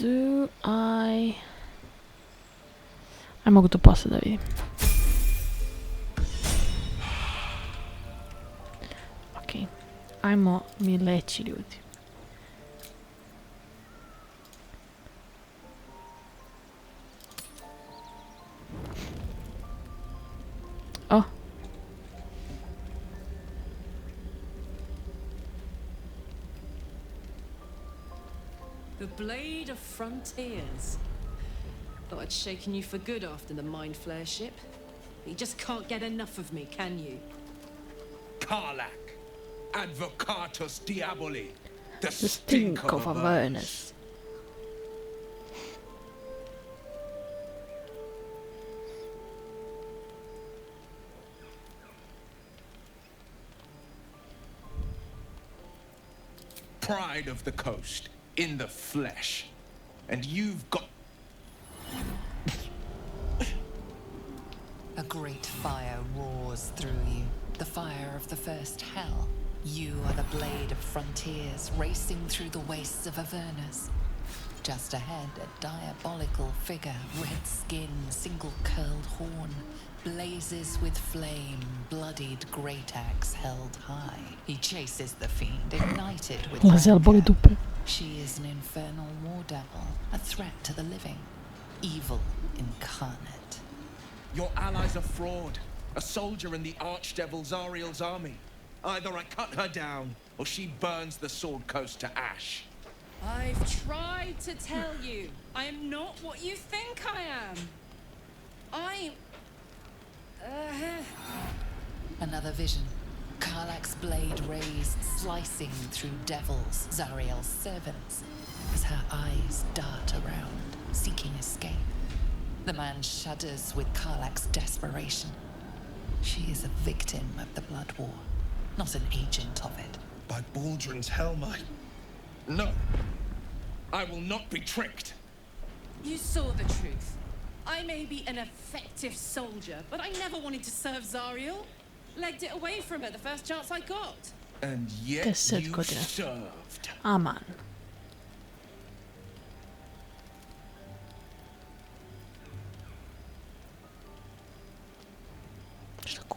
Do I... A mogu to poslije da vidim. Ok. Ajmo mi leći, ljudi. Oh. The Blade of Frontiers. Thought I'd shaken you for good after the Mind Flare ship. You just can't get enough of me, can you? Karlach, Advocatus Diaboli, the stink of Avernus. Pride of the coast, in the flesh. And you've got... A great fire roars through you, the fire of the first hell. You are the Blade of Frontiers, racing through the wastes of Avernus. Just ahead, a diabolical figure, red skin, single-curled horn, blazes with flame, bloodied great axe held high. He chases the fiend, ignited with rancor. She is an infernal war devil, a threat to the living, evil incarnate. Your ally's a fraud, a soldier in the archdevil Zariel's army. Either I cut her down, or she burns the Sword Coast to ash. I've tried to tell you, I am not what you think I am. I'm... Another vision. Karlach's blade raised, slicing through devils, Zariel's servants, as her eyes dart around, seeking escape. The man shudders with Karlach's desperation. She is a victim of the Blood War, not an agent of it. By Baldur's helm, No. I will not be tricked. You saw the truth. I may be an effective soldier, but I never wanted to serve Zariel. Legged it away from her the first chance I got. And yet you served. Aman.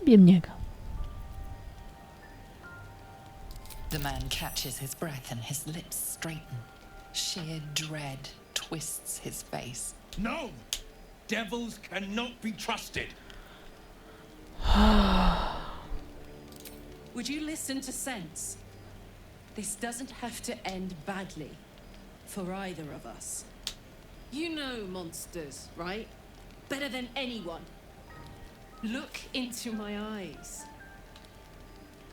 ubijem njega. The man catches his breath and his lips straighten. Sheer dread twists his face. No! Devils cannot be trusted. Would you listen to sense? This doesn't have to end badly for either of us. You know monsters, right? Better than anyone. Look into my eyes.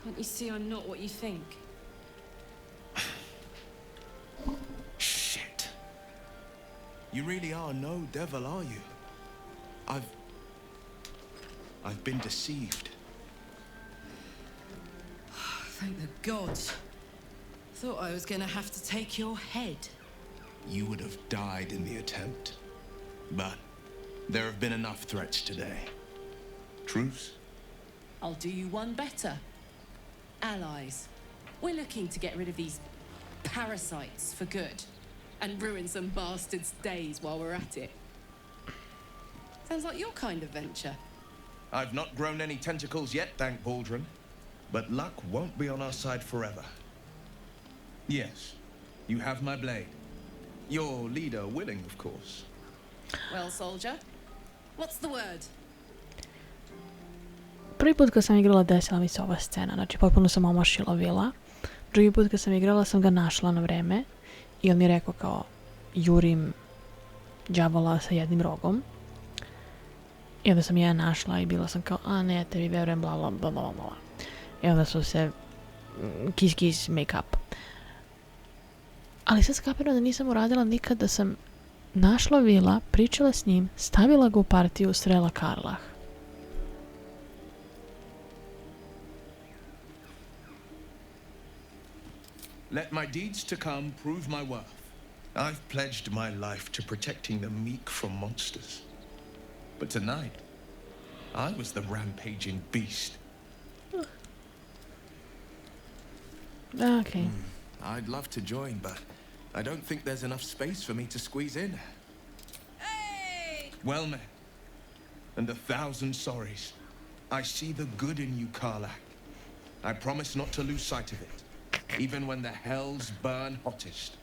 Can't you see I'm not what you think? Shit. You really are no devil, are you? I've been deceived. Thank the gods. Thought I was gonna have to take your head. You would have died in the attempt. But there have been enough threats today. Truce? I'll do you one better. Allies. We're looking to get rid of these parasites for good and ruin some bastards' days while we're at it. Sounds like your kind of venture. I've not grown any tentacles yet, thank Baldur. But luck won't be on our side forever. Yes, you have my blade. Your leader willing, of course. Well, soldier, what's the word? Prvi put kad sam igrala desila mi se ova scena, znači potpuno sam omašila vila. Drugi put kad sam igrala sam ga našla na vreme i on mi je rekao kao jurim đavola sa jednim rogom. I onda sam ja našla i bila sam kao, a ne, tebi verujem, bla bla bla bla bla. I onda su se kiss make up. Ali sad skapiram da nisam uradila nikad da sam našla vila, pričala s njim, stavila ga u partiju, srela Karlach. Let my deeds to come prove my worth. I've pledged my life to protecting the meek from monsters. But tonight, I was the rampaging beast. Okay. I'd love to join, but I don't think there's enough space for me to squeeze in. Hey! Well met. And 1,000 sorries. I see the good in you, Karlach. I promise not to lose sight of it, even when the hells burn hottest.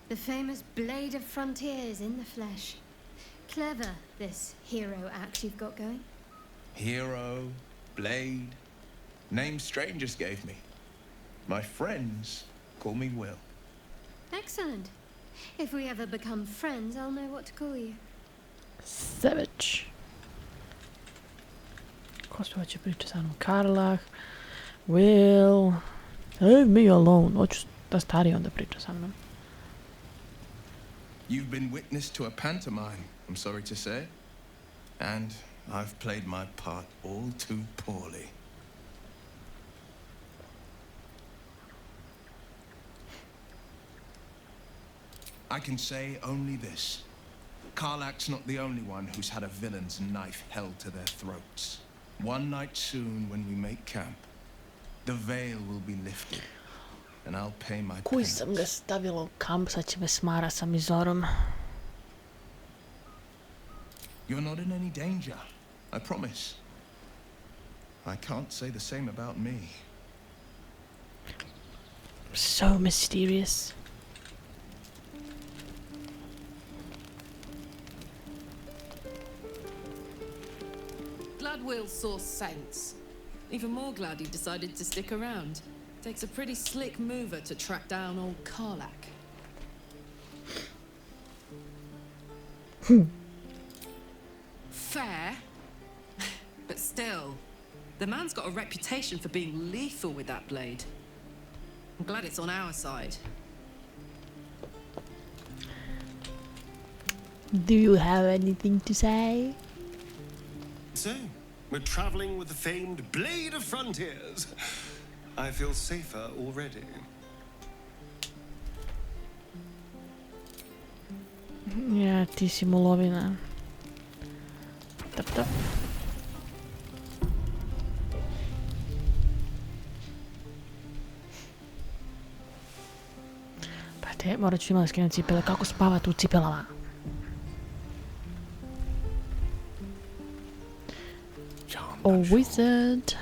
The famous Blade of Frontiers in the flesh. Clever, this hero act you've got going. Hero, blade, names strangers gave me. My friends call me Will. Excellent. If we ever become friends, I'll know what to call you. Savage. Ko što hoće pričati sa mnom? Karlach, Will, leave me alone. Hoću da stariji onda priča sa mnom. You've been witness to a pantomime, I'm sorry to say. And I've played my part all too poorly. I can say only this. Karlach's not the only one who's had a villain's knife held to their throats. One night soon, when we make camp, the veil will be lifted, and I'll pay my Kuj sam ga stavila u kamp, sad će me smara sa mizorom. You're not in any danger, I promise. I can't say the same about me. So mysterious. Glad Will saw sense. Even more glad he decided to stick around. Takes a pretty slick mover to track down old Karlach. Fair. But still, the man's got a reputation for being lethal with that blade. I'm glad it's on our side. Do you have anything to say? So, we're traveling with the famed Blade of Frontiers. I feel safer already. Ja, ti si mulovina. Tap, tap. Pa te, morat ću imati skrenuti cipele. Kako spavati u cipelama? wizard.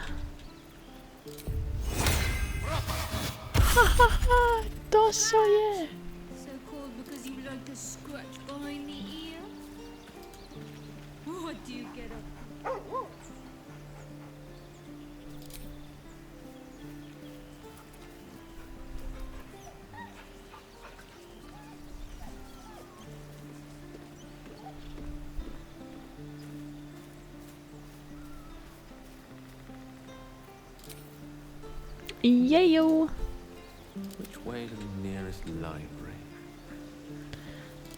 Hahaha, doso je. So called because you like a scratch behind the ear? What do you get up? Yayo. Which way to the nearest library?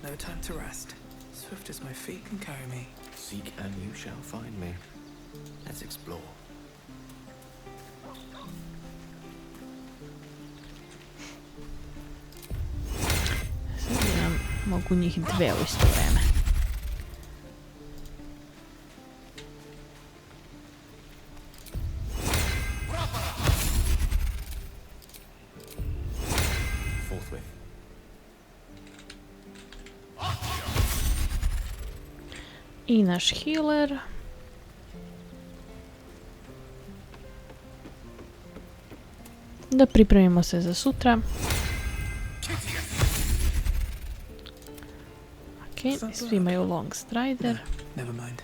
No time to rest. Swift as my feet can carry me. Seek and you shall find me. Let's explore. Sad mogu njih dve u isto vreme. I naš healer. Da pripremimo se za sutra. Ok, svi imaju long strider. Never mind.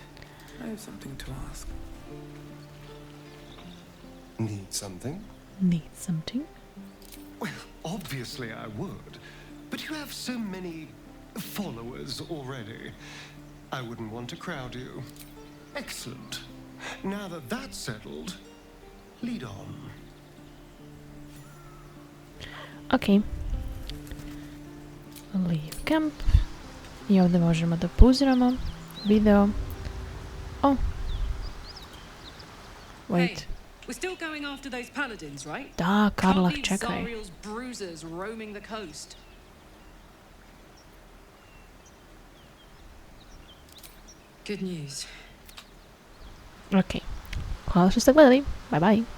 I have something to ask. Need something? Need something? Well, obviously I would. But you have so many followers already. I wouldn't want to crowd you. Excellent. Now that that's settled, lead on. Ok. Leave camp. I ovdje možemo da pauziramo video. Oh. Wait. Hey, we're still going after those paladins, right? Da, Karlach, Can't čekaj. leave Zariel's bruisers roaming the coast. Good news. Ok. Hvala što ste gledali. Bye bye.